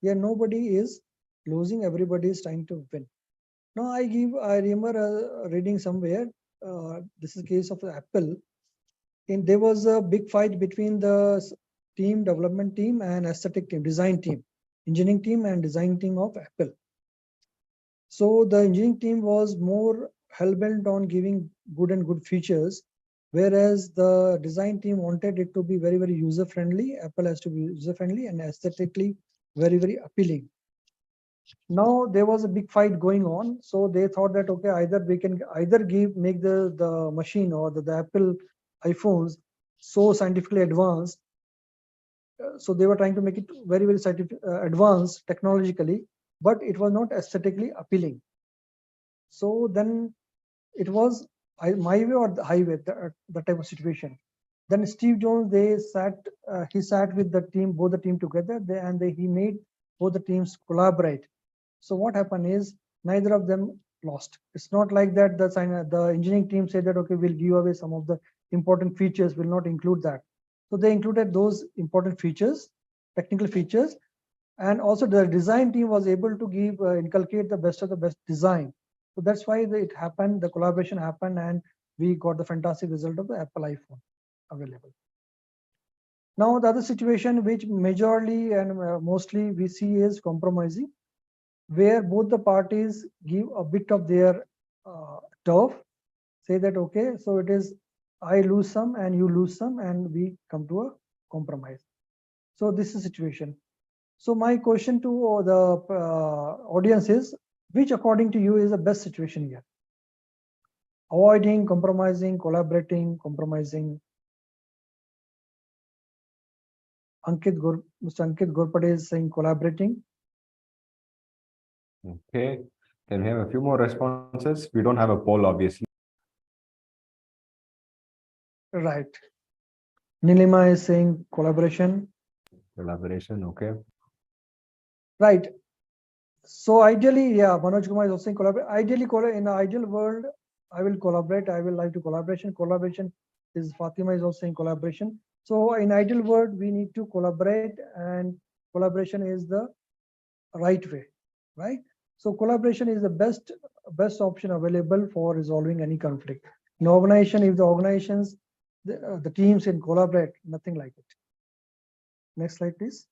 Here nobody is losing, everybody is trying to win. Now I remember reading somewhere, this is case of Apple. There was a big fight between the development team and aesthetic team, design team, engineering team and design team of Apple. So the engineering team was more hell-bent on giving good features, whereas the design team wanted it to be very, very user-friendly. Apple has to be user-friendly and aesthetically very, very appealing. Now there was a big fight going on. So they thought that, okay, either we can make the machine or the Apple iPhones so scientifically advanced. So they were trying to make it very, very scientific, advanced technologically, but it was not aesthetically appealing. So then it was my way or the highway, that type of situation. Then Steve Jobs, he sat with the team, both the team together, he made both the teams collaborate. So what happened is, neither of them lost. It's not like that the engineering team said that, okay, we'll give away some of the important features, will not include that. So they included those important features, technical features, and also the design team was able to inculcate the best of the best design. So that's why it happened, the collaboration happened, and we got the fantastic result of the Apple iPhone available. Now, the other situation which majorly and mostly we see is compromising, where both the parties give a bit of their turf, say that, okay, so it is I lose some and you lose some, and we come to a compromise. So this is the situation. So my question to the audience is, which according to you is the best situation here? Avoiding, compromising, collaborating, compromising? Mr. Ankit Gorpade is saying collaborating. Okay, can we have a few more responses? We don't have a poll, obviously. Right. Nilima is saying collaboration. Collaboration, okay. Right. So ideally, yeah, Manoj Kumar is also saying collaborate. Ideally, in an ideal world, I will collaborate. I will like to collaboration. Collaboration is Fatima is also saying collaboration. So in ideal world, we need to collaborate, and collaboration is the right way, right? So collaboration is the best option available for resolving any conflict. In organization, if the organizations, the teams can collaborate, nothing like it. Next slide, please.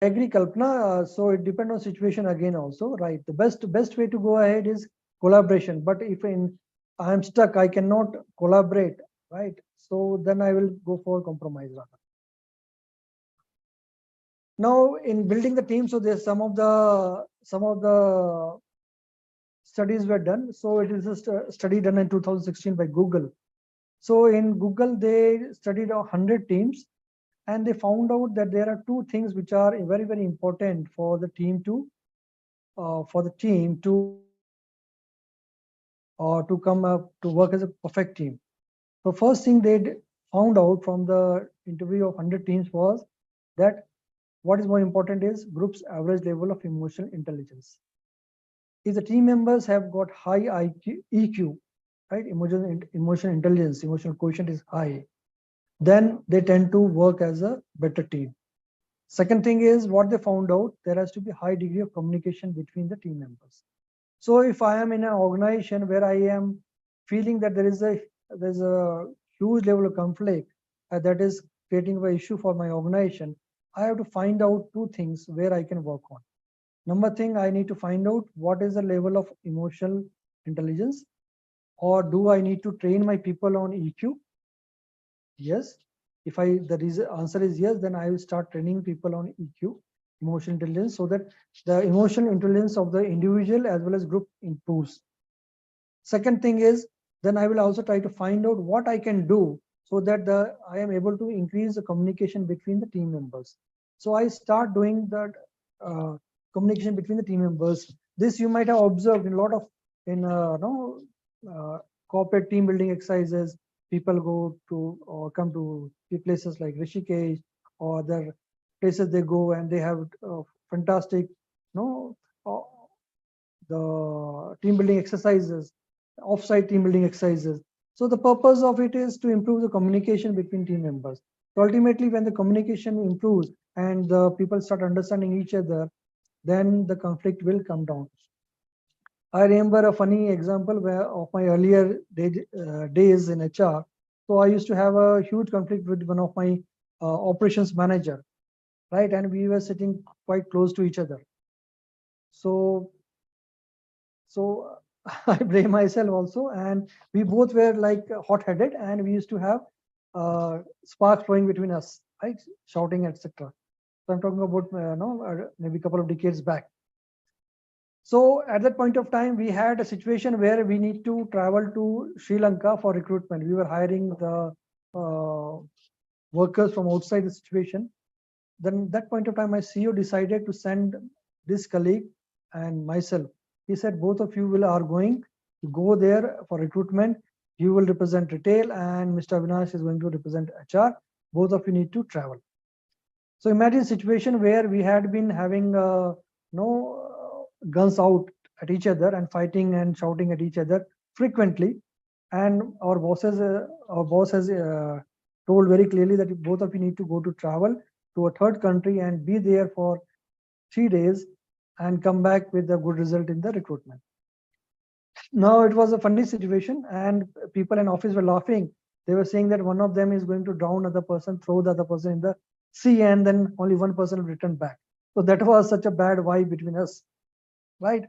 I agree, Kalpana. So it depends on situation again also, right? The best way to go ahead is collaboration. But if I am stuck, I cannot collaborate, right? So then I will go for compromise rather. Now in building the team, so there's some of the studies were done. So it is a study done in 2016 by Google. So in Google, they studied 100 teams, and they found out that there are two things which are very, very important for the team to come up to work as a perfect team. The first thing they found out from the interview of 100 teams was that what is more important is group's average level of emotional intelligence. If the team members have got high EQ, right, emotional intelligence, emotional quotient is high, then they tend to work as a better team. Second thing is what they found out, there has to be high degree of communication between the team members. So if I am in an organization where I am feeling that there's a huge level of conflict that is creating an issue for my organization, I have to find out two things where I can work on. Number thing, I need to find out what is the level of emotional intelligence, or do I need to train my people on EQ? Yes. If the answer is yes, then I will start training people on EQ, emotional intelligence, so that the emotional intelligence of the individual as well as group improves. Second thing is, then I will also try to find out what I can do so that I am able to increase the communication between the team members. So I start doing that communication between the team members. This you might have observed in a lot of corporate team building exercises. People go to or come to places like Rishikesh or other places they go, and they have fantastic, the team building exercises, off-site team building exercises. So the purpose of it is to improve the communication between team members. So ultimately, when the communication improves and the people start understanding each other, then the conflict will come down. I remember a funny example of my earlier days in HR. So I used to have a huge conflict with one of my operations manager, right? And we were sitting quite close to each other. So I blame myself also, and we both were like hot-headed, and we used to have sparks flowing between us, right? Shouting, etc. So I'm talking about maybe a couple of decades back. So at that point of time, we had a situation where we need to travel to Sri Lanka for recruitment. We were hiring the workers from outside the situation. Then at that point of time, my CEO decided to send this colleague and myself. He said, both of you are going to go there for recruitment. You will represent retail, and Mr. Avinash is going to represent HR. Both of you need to travel. So imagine a situation where we had been having guns out at each other and fighting and shouting at each other frequently, and our boss has told very clearly that both of you need to go to travel to a third country and be there for 3 days and come back with a good result in the recruitment. Now it was a funny situation, and people in office were laughing. They were saying that one of them is going to drown other person, throw the other person in the sea, and then only one person will return back. So that was such a bad vibe between us, right?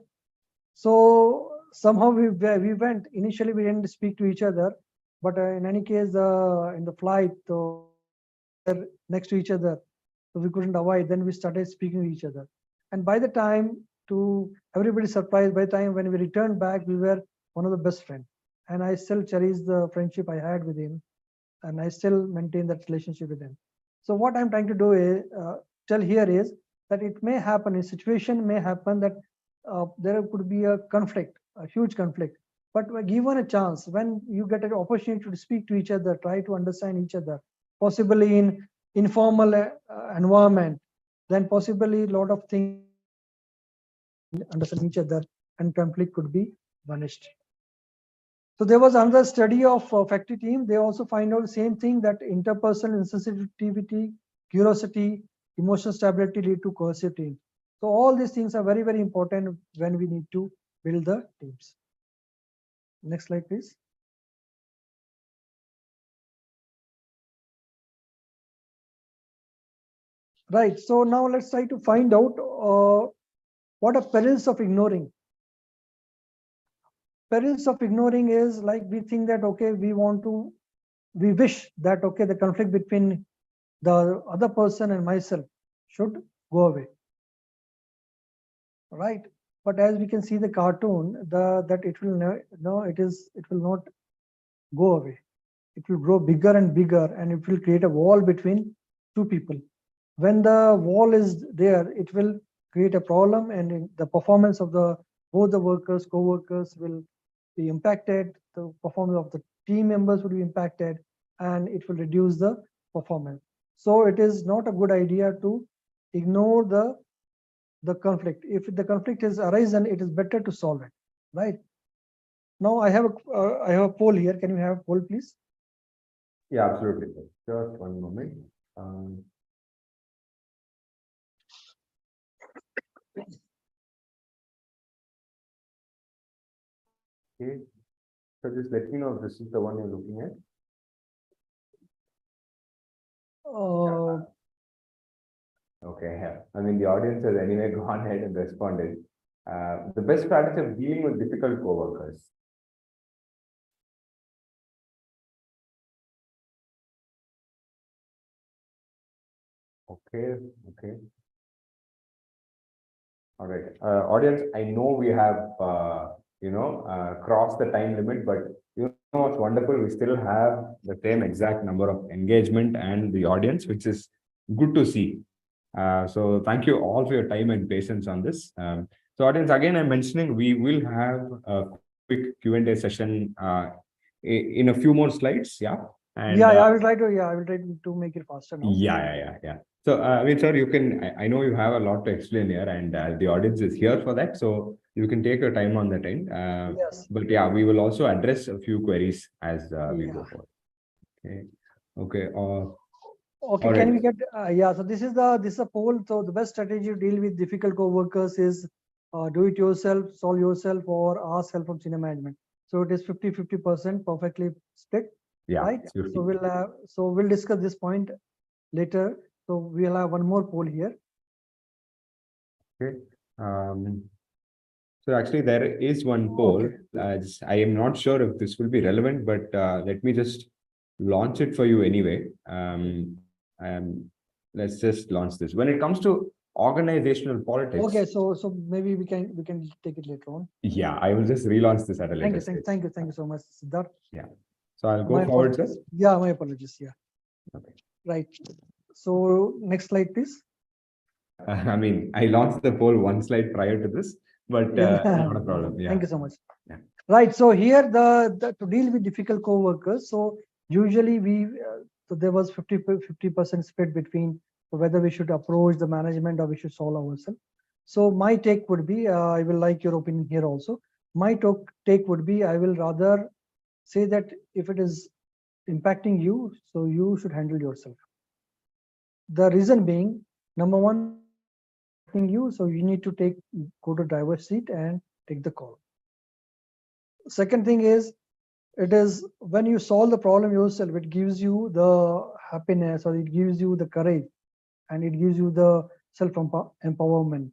So somehow we went. Initially, we didn't speak to each other, but in any case, in the flight, so they're next to each other, so we couldn't avoid. Then we started speaking to each other, and by the time, to everybody's surprise, by the time when we returned back, we were one of the best friends, and I still cherish the friendship I had with him, and I still maintain that relationship with him. So what I'm trying to do is tell here is that it may happen, a situation may happen that there could be a conflict, a huge conflict. But given a chance, when you get an opportunity to speak to each other, try to understand each other, possibly in informal environment, then possibly a lot of things understand each other and conflict could be vanished. So there was another study of factory team. They also find out the same thing, that interpersonal insensitivity, curiosity, emotional stability lead to cohesive teams. So all these things are very, very important when we need to build the teams. Next slide, please. Right. So now let's try to find out what are perils of ignoring. Perils of ignoring is like we think that, okay, we wish that, okay, the conflict between the other person and myself should go away. Right. But as we can see the cartoon, that it will it will not go away. It will grow bigger and bigger, and it will create a wall between two people. When the wall is there, it will create a problem, and the performance of both the workers, co-workers will be impacted. The performance of the team members will be impacted, and it will reduce the performance. So it is not a good idea to ignore the conflict. If the conflict is arisen, it is better to solve it, right? Now I have a poll here. Can you have a poll, please? Yeah, absolutely. Just one moment. Okay. So just let me know if this is the one you're looking at. Okay, yeah. I mean, the audience has anyway gone ahead and responded. The best strategy of dealing with difficult coworkers. Okay, okay. All right. Audience, I know we have, crossed the time limit, but you know what's wonderful? We still have the same exact number of engagement and the audience, which is good to see. So thank you all for your time and patience on this. So audience, again, I'm mentioning we will have a quick Q&A session in a few more slides. Yeah. And, I will try to make it faster now. Yeah. So, I mean, sir, you can, I know you have a lot to explain here, and the audience is here for that. So you can take your time on that end. Yes. But yeah, we will also address a few queries as we go forward. Okay. Okay, can we get, so this is a poll. So the best strategy to deal with difficult co-workers is do it yourself, solve yourself, or ask help from senior management. So it is 50-50% perfectly split. Yeah. Right. So we'll discuss this point later. So we'll have one more poll here. Okay. So actually there is one poll. Okay. I am not sure if this will be relevant, but let me just launch it for you anyway. Let's just launch this. When it comes to organizational politics. Okay, so maybe we can take it later on. Yeah, I will just relaunch this at a later stage. Thank you so much, Siddharth. Yeah. So I'll go forward, sir. Yeah, my apologies. Yeah. Okay. Right. So next slide, please. I mean, I launched the poll one slide prior to this, but not a problem. Yeah. Thank you so much. Yeah. Right. So here to deal with difficult co-workers. So usually so there was 50% split between whether we should approach the management or we should solve ourselves. So my take would be, I will like your opinion here also. My take would be, I will rather say that if it is impacting you, so you should handle yourself. The reason being, number one, you, so you need to go to driver's seat and take the call. Second thing is, it is when you solve the problem yourself, it gives you the happiness, or it gives you the courage, and it gives you the self empowerment,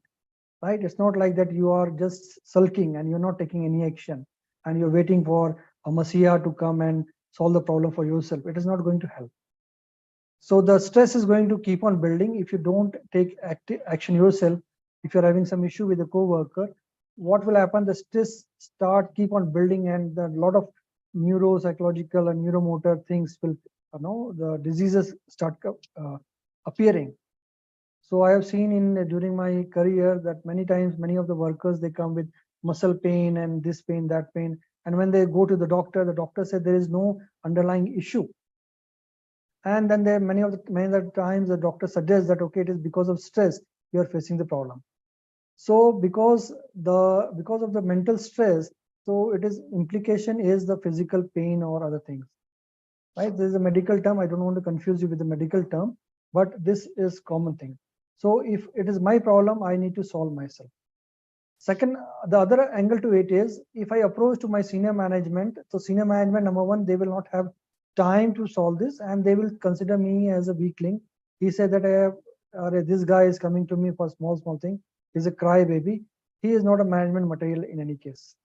right? It's not like that you are just sulking and you're not taking any action and you're waiting for a messiah to come and solve the problem for yourself. It is not going to help. So the stress is going to keep on building if you don't take action yourself. If you're having some issue with a co-worker, what will happen? The stress keep on building, and a lot of neuropsychological and neuromotor things will, the diseases start appearing. So I have seen during my career that many times many of the workers, they come with muscle pain and this pain, that pain, and when they go to the doctor said there is no underlying issue. And then many of the times the doctor suggests that okay, it is because of stress you are facing the problem. So because of the mental stress, so it is implication is the physical pain or other things, right? There is a medical term. I don't want to confuse you with the medical term, but this is common thing. So if it is my problem, I need to solve myself. Second, the other angle to it is, if I approach to my senior management, so senior management, number one, they will not have time to solve this, and they will consider me as a weakling. He said that this guy is coming to me for small thing. He's a crybaby. He is not a management material in any case,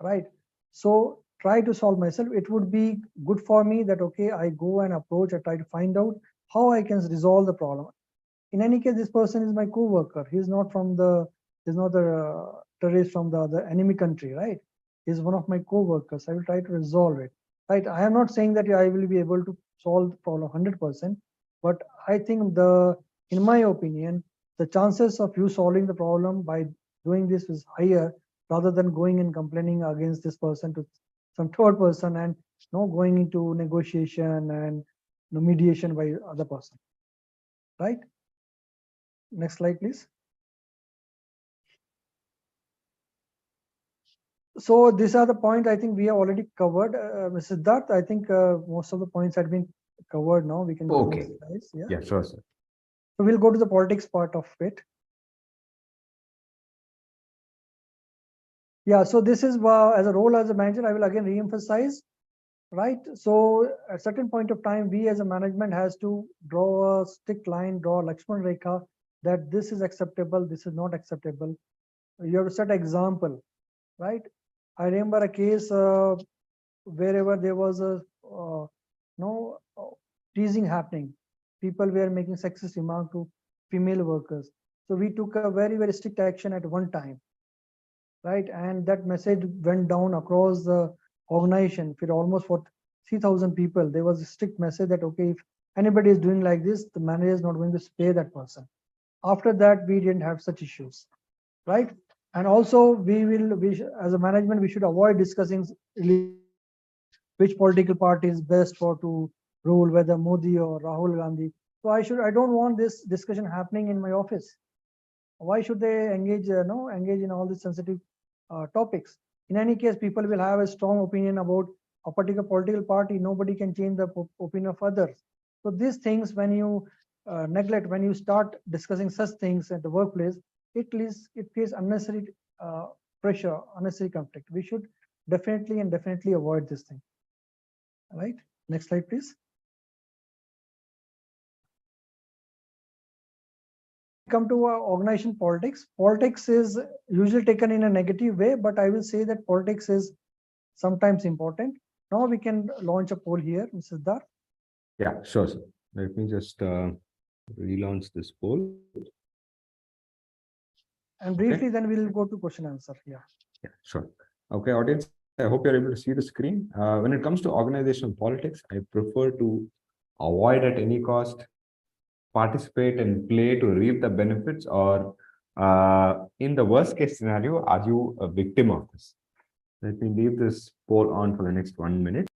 right? So try to solve myself. It would be good for me that okay, I go and approach, I try to find out how I can resolve the problem. In any case, this person is my co-worker. He's not the terrorist from the other enemy country, right? He's one of my co-workers. I will try to resolve it, right? I am not saying that I will be able to solve the problem 100%, but I think in my opinion, the chances of you solving the problem by doing this is higher rather than going and complaining against this person to some third person and going into negotiation and mediation by other person, right? Next slide, please. So these are the points I think we have already covered. Mrs. Dutt, I think most of the points had been covered now. We can go Okay. to the slides. Yeah. Yeah, sure, sir. So we'll go to the politics part of it. Yeah, so this is as a role as a manager, I will again re-emphasize, right? So at a certain point of time, we as a management has to draw a strict line, draw a Lakshman Rekha, that this is acceptable, this is not acceptable. You have to set an example, right? I remember a case wherever there was a teasing happening. People were making sexist remark to female workers. So we took a very strict action at one time, right? And that message went down across the organization for almost 3,000 people. There was a strict message that okay, if anybody is doing like this, the manager is not going to spare that person. After that, we didn't have such issues, right? And also as a management, we should avoid discussing which political party is best to rule, whether Modi or Rahul Gandhi. So I don't want this discussion happening in my office. Why should they engage in all these sensitive topics? In any case, people will have a strong opinion about a particular political party. Nobody can change the opinion of others. So these things, when you neglect, when you start discussing such things at the workplace, it creates unnecessary pressure, unnecessary conflict. We should definitely avoid this thing. All right. Next slide, please. Come to organization politics. Politics is usually taken in a negative way, but I will say that politics is sometimes important. Now we can launch a poll here, Mrs. Dar. Yeah, sure, sir. Let me just relaunch this poll. And briefly, then we'll go to question answer. Yeah. Yeah, sure. Okay, audience, I hope you're able to see the screen. When it comes to organizational politics, I prefer to avoid at any cost, participate and play to reap the benefits, or in the worst case scenario, are you a victim of this? Let me leave this poll on for the next 1 minute.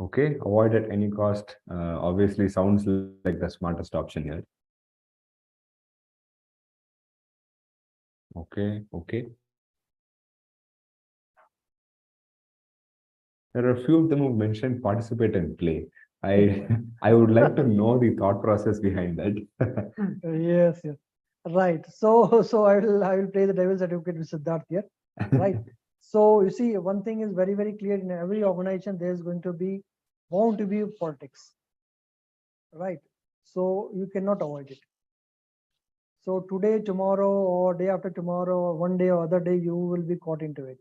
Okay, avoid at any cost. Obviously sounds like the smartest option here. Okay. There are a few of them who mentioned participate and play. I I would like to know the thought process behind that. Yes. Right. So I will play the devil's advocate with Siddharth here. Right. So you see, one thing is very clear in every organization, there is going to be bound to be politics. Right. So you cannot avoid it. So today, tomorrow, or day after tomorrow, or one day or other day, you will be caught into it.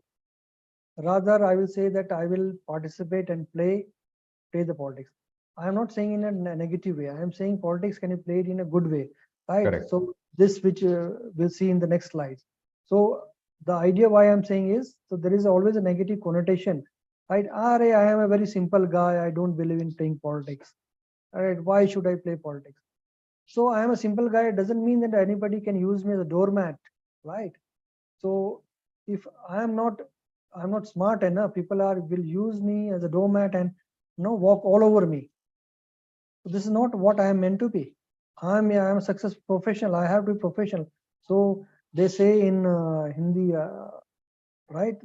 Rather, I will say that I will participate and play the politics. I am not saying in a negative way. I am saying politics can be played in a good way, right? Correct. So this, which we'll see in the next slides. So the idea why I'm saying is, so there is always a negative connotation, right? I am a very simple guy. I don't believe in playing politics. All right, why should I play politics? So I am a simple guy. It doesn't mean that anybody can use me as a doormat, right? So if I'm not smart enough, people will use me as a doormat and walk all over me. So this is not what I am meant to be. I'm a successful professional. I have to be professional. So they say in Hindi, right?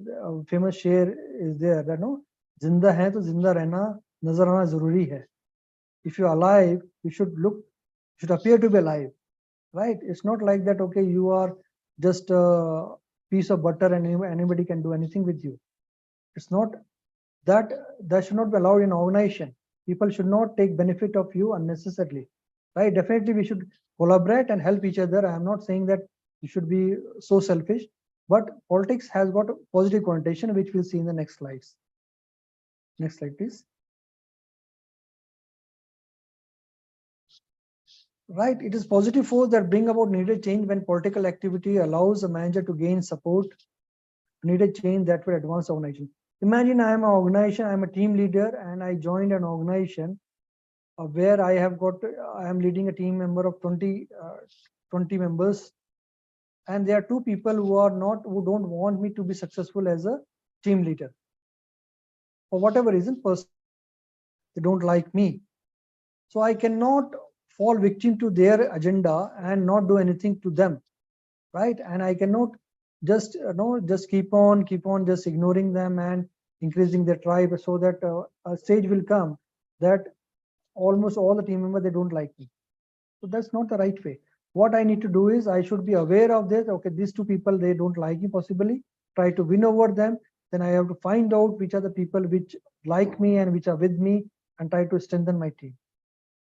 Famous share is there that no, जिंदा है तो जिंदा रहना नजर आना जरूरी है. If you're alive, you should appear to be alive, right? It's not like that. Okay, you are just a piece of butter and anybody can do anything with you. It's not that. That should not be allowed in organization. People should not take benefit of you unnecessarily, right? Definitely we should collaborate and help each other. I am not saying that you should be so selfish, but politics has got a positive connotation, which we'll see in the next slides. Next slide, please. Right, it is positive force that bring about needed change when political activity allows a manager to gain support, needed change that will advance the organization. Imagine I am an organization, I am a team leader, and I joined an organization where I am leading a team member of 20 members, and there are two people who don't want me to be successful as a team leader. For whatever reason, they don't like me. So I cannot fall victim to their agenda and not do anything to them, right? And I cannot just keep on just ignoring them and increasing their tribe, so that a stage will come that almost all the team members, they don't like me. So that's not the right way. What I need to do is I should be aware of this. Okay, these two people, they don't like me, possibly try to win over them. Then I have to find out which are the people which like me and which are with me, and try to strengthen my team.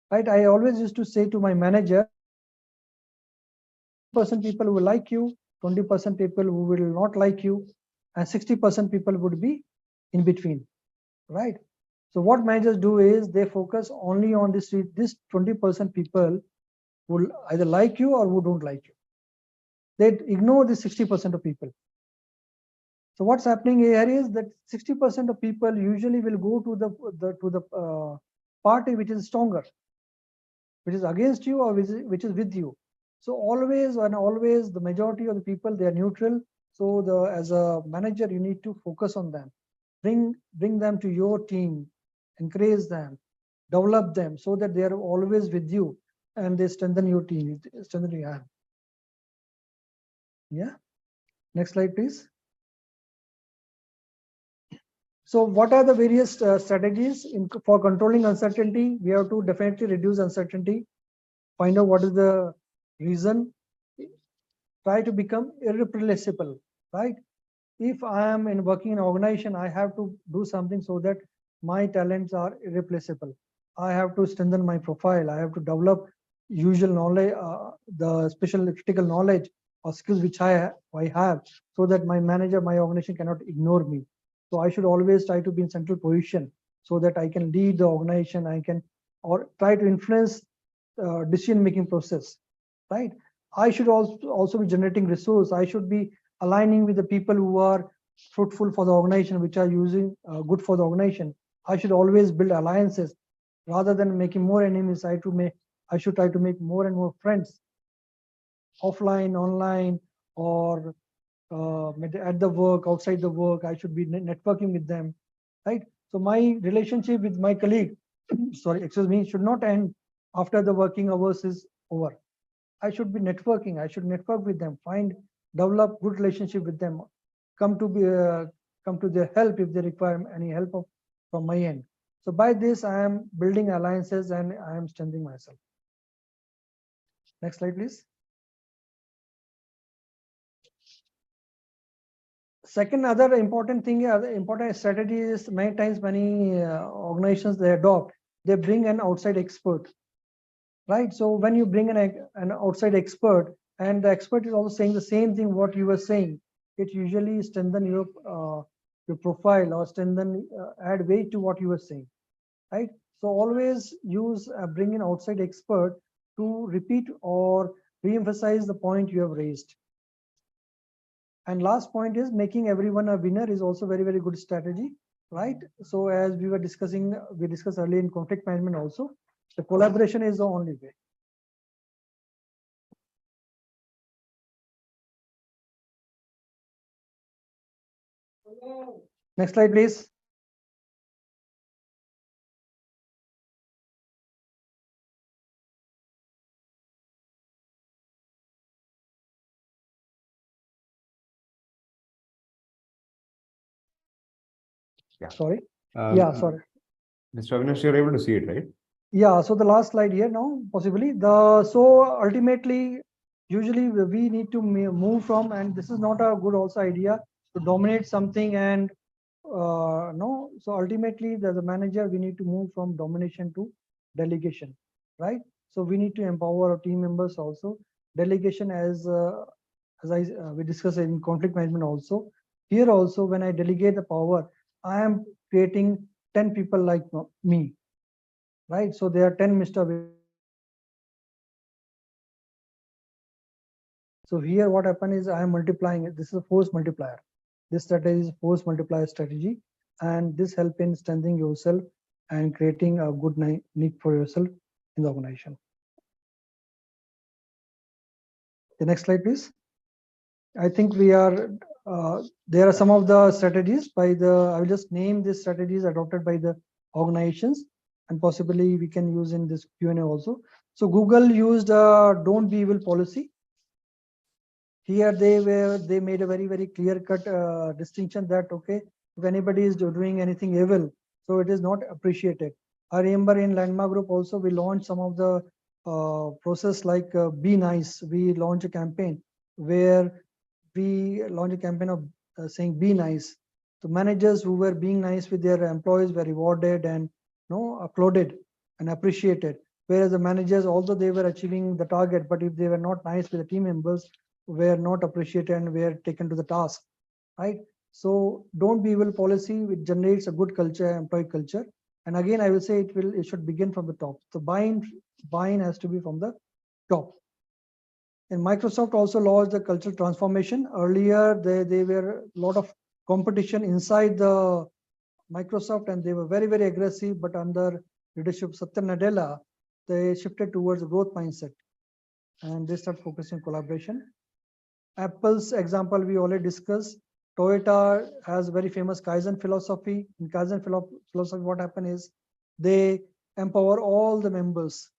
Right? I always used to say to my manager, 20% people will like you, 20% people who will not like you, and 60% people would be in between, right? So what managers do is they focus only on this 20% people who will either like you or who don't like you. They ignore the 60% of people. So what's happening here is that 60% of people usually will go to the party which is stronger, which is against you or which is with you. So always the majority of the people, they are neutral. So as a manager, you need to focus on them, bring them to your team, encourage them, develop them, so that they are always with you and they strengthen your team, strengthen your hand. Yeah. Next slide, please. So what are the various strategies for controlling uncertainty? We have to definitely reduce uncertainty, find out what is the reason, try to become irreplaceable, right? If I am working in an organization, I have to do something so that my talents are irreplaceable. I have to strengthen my profile. I have to develop usual knowledge, the special critical knowledge or skills which I have, so that my manager, my organization cannot ignore me. So I should always try to be in central position so that I can lead the organization. I can or try to influence decision-making process, right? I should also be generating resource. I should be aligning with the people who are fruitful for the organization, which are using good for the organization. I should always build alliances rather than making more enemies. I should try to make more and more friends, offline, online, or at the work, outside the work. I should be networking with them, right? So my relationship with my colleague, sorry, excuse me, should not end after the working hours is over. I should be networking. I should network with them, develop good relationship with them, come to their help if they require any help from my end. So by this, I am building alliances and I am strengthening myself. Next slide, please. Second, other important thing, other important strategy is many times many organizations they adopt, they bring an outside expert, right? So when you bring an outside expert and the expert is also saying the same thing what you were saying, it usually strengthen your profile or strengthen add weight to what you were saying, right? So always use bring an outside expert to repeat or re-emphasize the point you have raised. And last point is making everyone a winner is also very, very good strategy, right? So as we were discussing, we discussed earlier in conflict management also, the collaboration is the only way. Next slide, please. Yeah. Sorry. Yeah, sorry. Mr. Avinash, you're able to see it, right? Yeah, so the last slide here now, possibly. So ultimately, usually we need to move from, and this is not a good also idea to dominate something and no. So ultimately, as a manager, we need to move from domination to delegation, right? So we need to empower our team members also. Delegation as we discussed in conflict management also. Here also, when I delegate the power, I am creating 10 people like me, right? So there are 10 Mr. So here what happened is I am multiplying it. This is a force multiplier. This strategy is a force multiplier strategy, and this help in strengthening yourself and creating a good niche for yourself in the organization. The next slide, please. I think we are, there are some of the strategies by I will just name these strategies adopted by the organizations, and possibly we can use in this Q&A also. So Google used a don't be evil policy. Here they made a very, very clear cut distinction that, okay, if anybody is doing anything evil, so it is not appreciated. I remember in Landmark Group also, we launched some of the process like Be Nice. We launched a campaign where we launched a campaign of saying Be Nice. The managers who were being nice with their employees were rewarded and applauded and appreciated. Whereas the managers, although they were achieving the target, but if they were not nice with the team members, were not appreciated and were taken to the task, right? So don't be evil policy, which generates a good culture, employee culture. And again, I will say it should begin from the top. So buy-in has to be from the top. And Microsoft also launched the cultural transformation. Earlier, there were a lot of competition inside the Microsoft, and they were very, very aggressive. But under leadership Satya Nadella, they shifted towards a growth mindset, and they start focusing on collaboration. Apple's example we already discussed. Toyota has very famous Kaizen philosophy. In Kaizen philosophy, what happened is they empower all the members.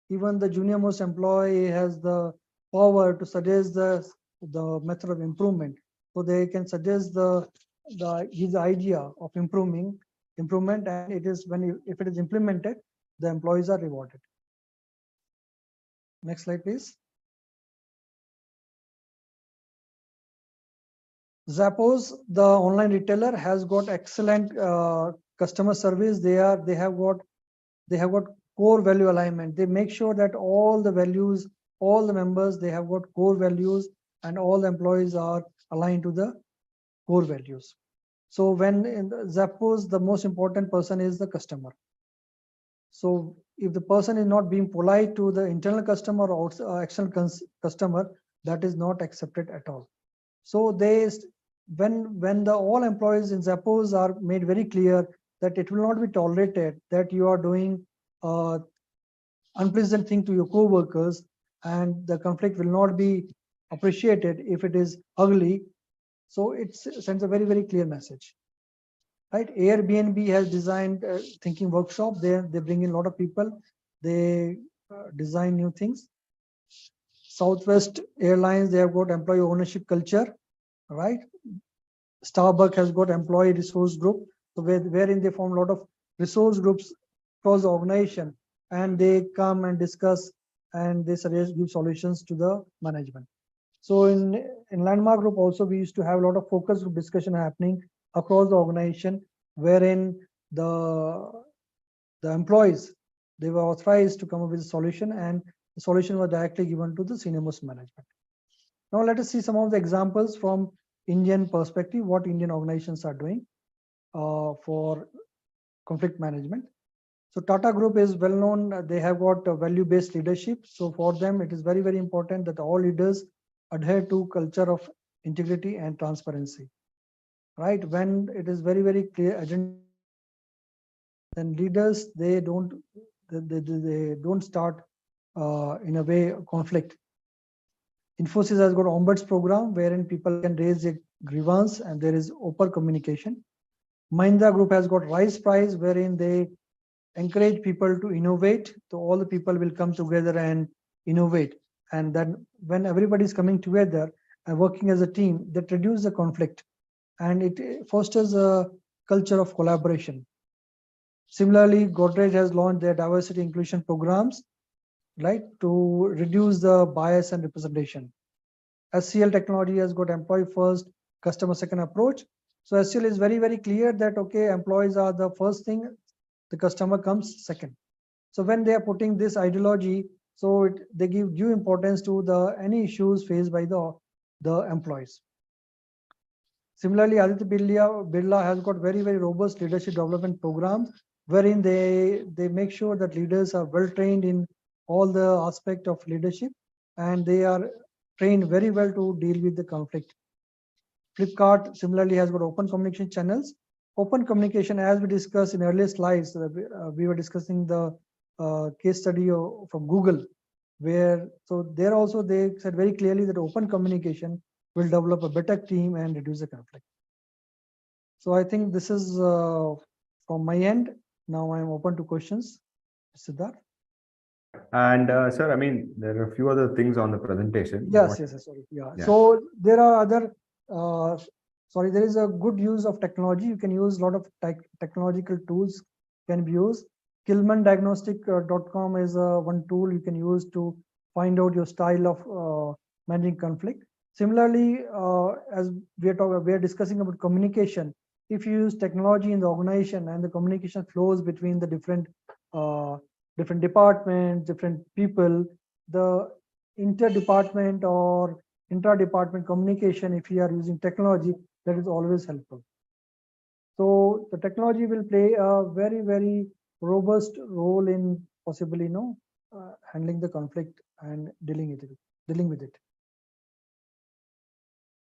Even the junior most employee has the power to suggest the method of improvement. So they can suggest his idea of improvement, and it is if it is implemented, the employees are rewarded. Next slide, please. Zappos, the online retailer, has got excellent customer service. They have got core value alignment. They make sure that all the values, all the members, they have got core values, and all the employees are aligned to the core values. So when in Zappos, the most important person is the customer. So if the person is not being polite to the internal customer or external customer, that is not accepted at all. So when all employees in Zappos are made very clear that it will not be tolerated that you are doing unpleasant thing to your co-workers, and the conflict will not be appreciated if it is ugly. So it sends a very, very clear message. right? Airbnb has designed thinking workshop. They bring in a lot of people. They design new things. Southwest Airlines, they have got employee ownership culture, right? Starbucks has got employee resource group, so wherein they form a lot of resource groups across the organization, and they come and discuss and they suggest give solutions to the management. So in Landmark Group also we used to have a lot of focus group discussion happening across the organization, wherein the employees, they were authorized to come up with a solution, and the solution was directly given to the senior most management. Now let us see some of the examples from Indian perspective, what Indian organizations are doing for conflict management. So Tata Group is well known. They have got value-based leadership. So for them, it is very, very important that all leaders adhere to culture of integrity and transparency. Right? When it is very, very clear agenda, then leaders they don't start in a way conflict. Infosys has got ombuds program wherein people can raise a grievance and there is open communication. Mahindra Group has got Rise Prize wherein they encourage people to innovate. So all the people will come together and innovate. And then when everybody is coming together and working as a team, that reduces the conflict and it fosters a culture of collaboration. Similarly, Godrej has launched their diversity inclusion programs, right, to reduce the bias and representation. SCL Technology has got employee first, customer second approach. So SCL is very, very clear that, okay, employees are the first thing, the customer comes second. So when they are putting this ideology, so they give due importance to any issues faced by the employees. Similarly, Aditya Birla has got very, very robust leadership development programs wherein they make sure that leaders are well trained in all the aspect of leadership and they are trained very well to deal with the conflict. Flipkart similarly has got open communication channels. Open communication, as we discussed in earlier slides, we were discussing the case study from Google, where so there also they said very clearly that open communication will develop a better team and reduce the conflict. So I think this is from my end. Now I am open to questions. Siddharth? And sir, I mean, there are a few other things on the presentation. Yes, sorry. Yeah. So there are other, there is a good use of technology. You can use a lot of technological tools can be used. KillmanDiagnostic.com is one tool you can use to find out your style of managing conflict. Similarly, as we are discussing about communication, if you use technology in the organization and the communication flows between the different departments, different people, the inter-department or intra-department communication, if you are using technology, that is always helpful. So the technology will play a very, very robust role in possibly handling the conflict and dealing with it.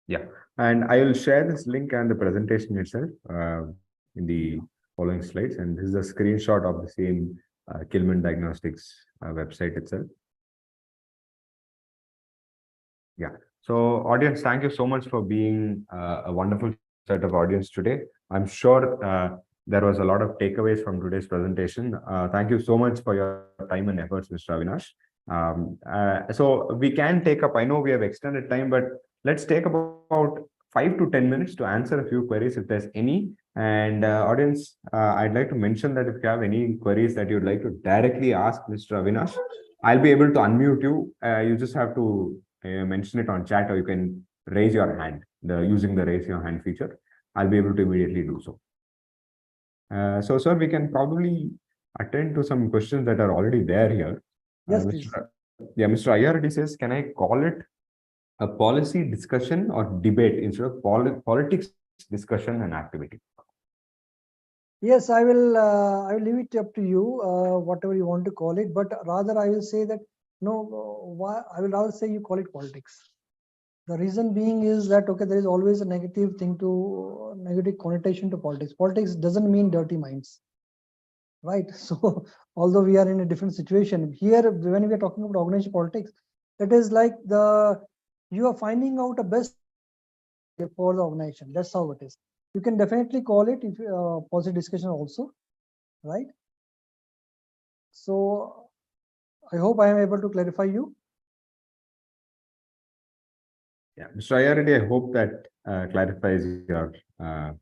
Yeah, and I will share this link and the presentation itself in the following slides. And this is a screenshot of the same Killman Diagnostics website itself. Yeah. So audience, thank you so much for being a wonderful set of audience today. I'm sure there was a lot of takeaways from today's presentation. Thank you so much for your time and efforts, Mr. Avinash. So we can take up, I know we have extended time, but let's take about 5 to 10 minutes to answer a few queries if there's any. And audience, I'd like to mention that if you have any queries that you'd like to directly ask Mr. Avinash, I'll be able to unmute you. You just have to mention it on chat, or you can raise your hand using the raise your hand feature. I'll be able to immediately do so. So, sir, we can probably attend to some questions that are already there here. Yes, please. Mr. IRD says, can I call it a policy discussion or debate instead of politics discussion and activity? Yes, I will leave it up to you, whatever you want to call it. But rather, I will say that I will rather say you call it politics. The reason being is that, okay, there is always a negative connotation to politics. Politics doesn't mean dirty minds, right? So although we are in a different situation here, when we are talking about organization politics, it is like you are finding out a best for the organization. That's how it is. You can definitely call it if positive discussion also, right? So I hope I am able to clarify you. Yeah, Mr. Ayaredi, I hope that clarifies your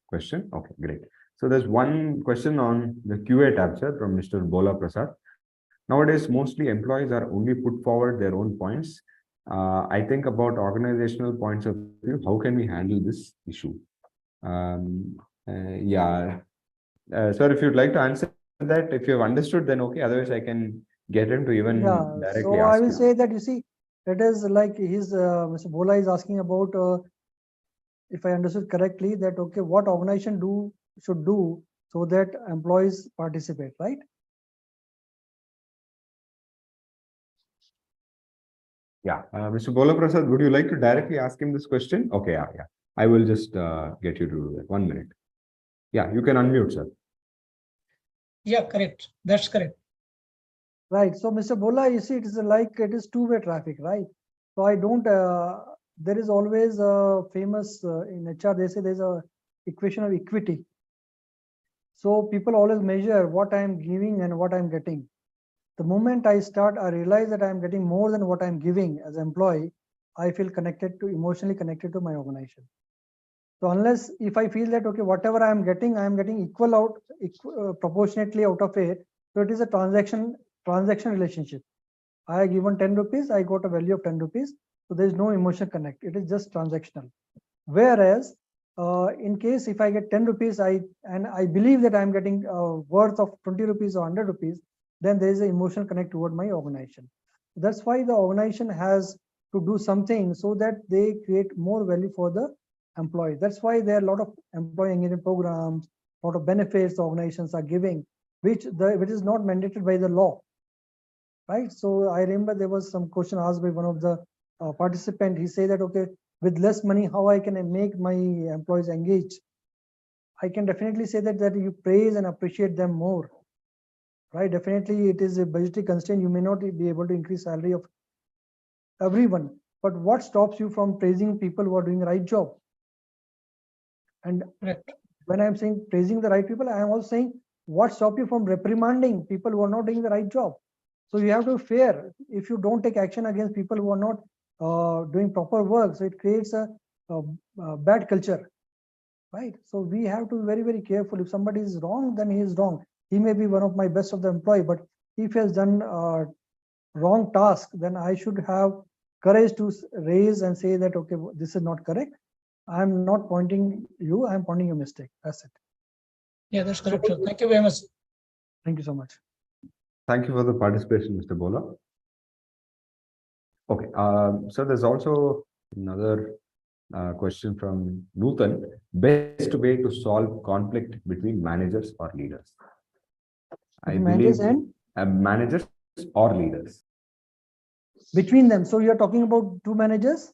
question. Okay, great. So there's one question on the QA tab, sir, from Mr. Bola Prasad. Nowadays, mostly employees are only put forward their own points. I think about organizational points of view. How can we handle this issue? Yeah, sir, if you'd like to answer that, if you've understood, then okay. Otherwise, I can get him to even Yeah, directly so I ask will you. say that, you see, it is like Mr. Bola is asking about, if I understood correctly, that okay, what organization should do so that employees participate, right? Yeah, Mr. Bola Prasad, would you like to directly ask him this question? Okay, yeah. I will just get you to do that. 1 minute. Yeah, you can unmute, sir. Yeah, correct. That's correct. Right. So, Mr. Bola, you see, it is like it is two-way traffic, right? So I don't. There is always a famous in HR. They say there's a equation of equity. So people always measure what I am giving and what I am getting. The moment I realize that I am getting more than what I am giving as an employee, I feel emotionally connected to my organization. So unless if I feel that okay, whatever I am getting proportionately out of it. So it is a transaction relationship. I have given 10 rupees, I got a value of 10 rupees. So there is no emotional connect. It is just transactional. Whereas in case if I get 10 rupees, I believe that I am getting worth of 20 rupees or 100 rupees, then there is an emotional connect toward my organization. That's why the organization has to do something so that they create more value for the employee. That's why there are a lot of employee engagement programs, a lot of benefits the organizations are giving, which is not mandated by the law, right? So I remember there was some question asked by one of the participant. He said that, okay, with less money, how I can make my employees engaged? I can definitely say that you praise and appreciate them more, right? Definitely it is a budgetary constraint. You may not be able to increase salary of everyone, but what stops you from praising people who are doing the right job? And Correct. when I'm saying praising the right people, I am also saying what stops you from reprimanding people who are not doing the right job? So you have to be fair. If you don't take action against people who are not doing proper work, so it creates a bad culture, right? So we have to be very, very careful. If somebody is wrong, then he is wrong. He may be one of my best of the employee, but if he has done wrong task, then I should have courage to raise and say that, okay, this is not correct. I'm not pointing you, I'm pointing a mistake. That's it. Yeah, that's correct, sir. Thank you very much. Thank you so much. Thank you for the participation, Mr. Bola. Okay, so there's also another question from Nutan. Best way to solve conflict between managers or leaders? I Managers believe and managers or leaders. between them. So you're talking about two managers?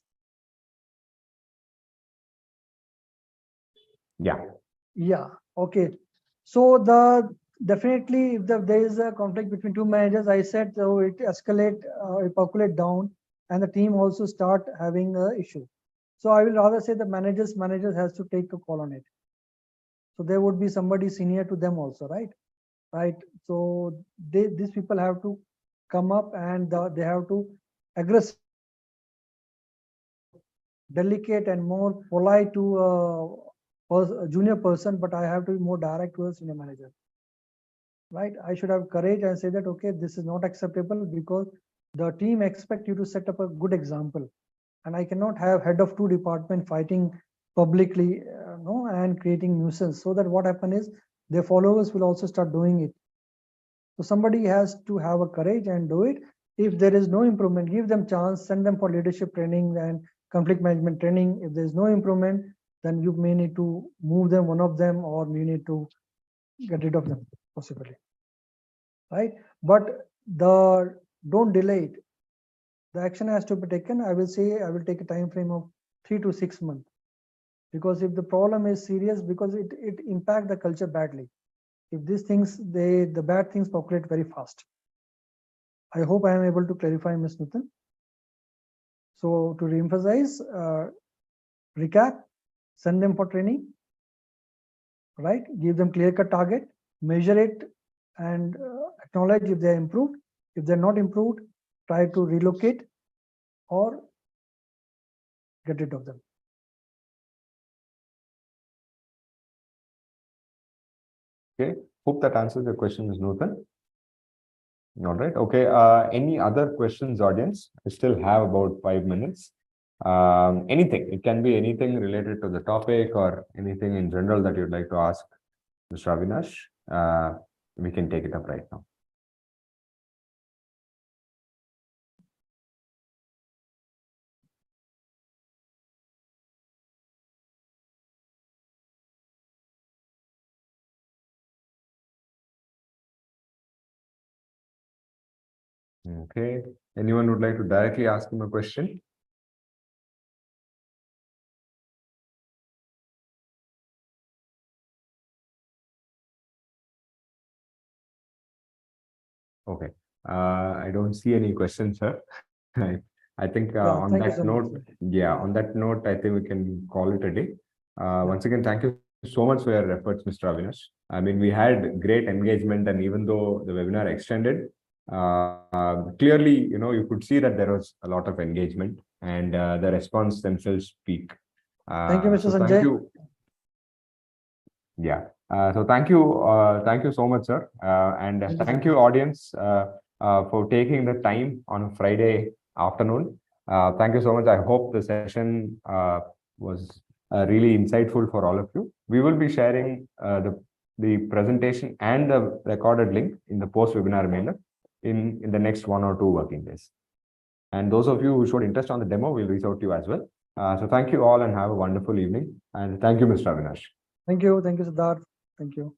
Yeah. Yeah. Okay. So definitely if there is a conflict between two managers, I said so it percolate down, and the team also start having a issue. So I will rather say the managers has to take a call on it. So there would be somebody senior to them also, right? Right. So these people have to come up and they have to aggressive, delicate and more polite to a junior person, but I have to be more direct to a senior manager, right? I should have courage and say that, okay, this is not acceptable because the team expect you to set up a good example, and I cannot have head of two department fighting publicly, and creating nuisance. So that what happen is their followers will also start doing it. So somebody has to have a courage and do it. If there is no improvement, give them chance, send them for leadership training and conflict management training. If there is no improvement, then you may need to move them, one of them, or you need to get rid of them possibly, right? But don't delay it. The action has to be taken. I will say I will take a time frame of 3 to 6 months, because if the problem is serious, because it impact the culture badly. If these things, the bad things populate very fast. I hope I am able to clarify, Ms. Nutan. So to reemphasize, recap, send them for training, right? Give them clear-cut target, measure it, and acknowledge if they're improved. If they're not improved, try to relocate or get rid of them. Okay, hope that answers your question, Ms. Nuthan. All right, okay. Any other questions, audience? I still have about 5 minutes. Anything, it can be anything related to the topic or anything in general that you'd like to ask Mr. Avinash. We can take it up right now. Okay, anyone would like to directly ask him a question? Okay, I don't see any questions, sir. I think on Thank you that so much. note, yeah, on that note, I think we can call it a day. Once again, thank you so much for your efforts, Mr. Avinash. I mean, we had great engagement, and even though the webinar extended, clearly, you could see that there was a lot of engagement, and the response themselves speak. Thank you, Mr. So Sanjay. thank you. Yeah. So thank you so much, sir. And Thank you, thank sir. you, audience, for taking the time on a Friday afternoon. Thank you so much. I hope the session was really insightful for all of you. We will be sharing the presentation and the recorded link in the post-webinar mailer in the next 1 or 2 working days. And those of you who showed interest on the demo, we'll reach out to you as well. So thank you all and have a wonderful evening. And thank you, Mr. Avinash. Thank you, Siddharth. Thank you.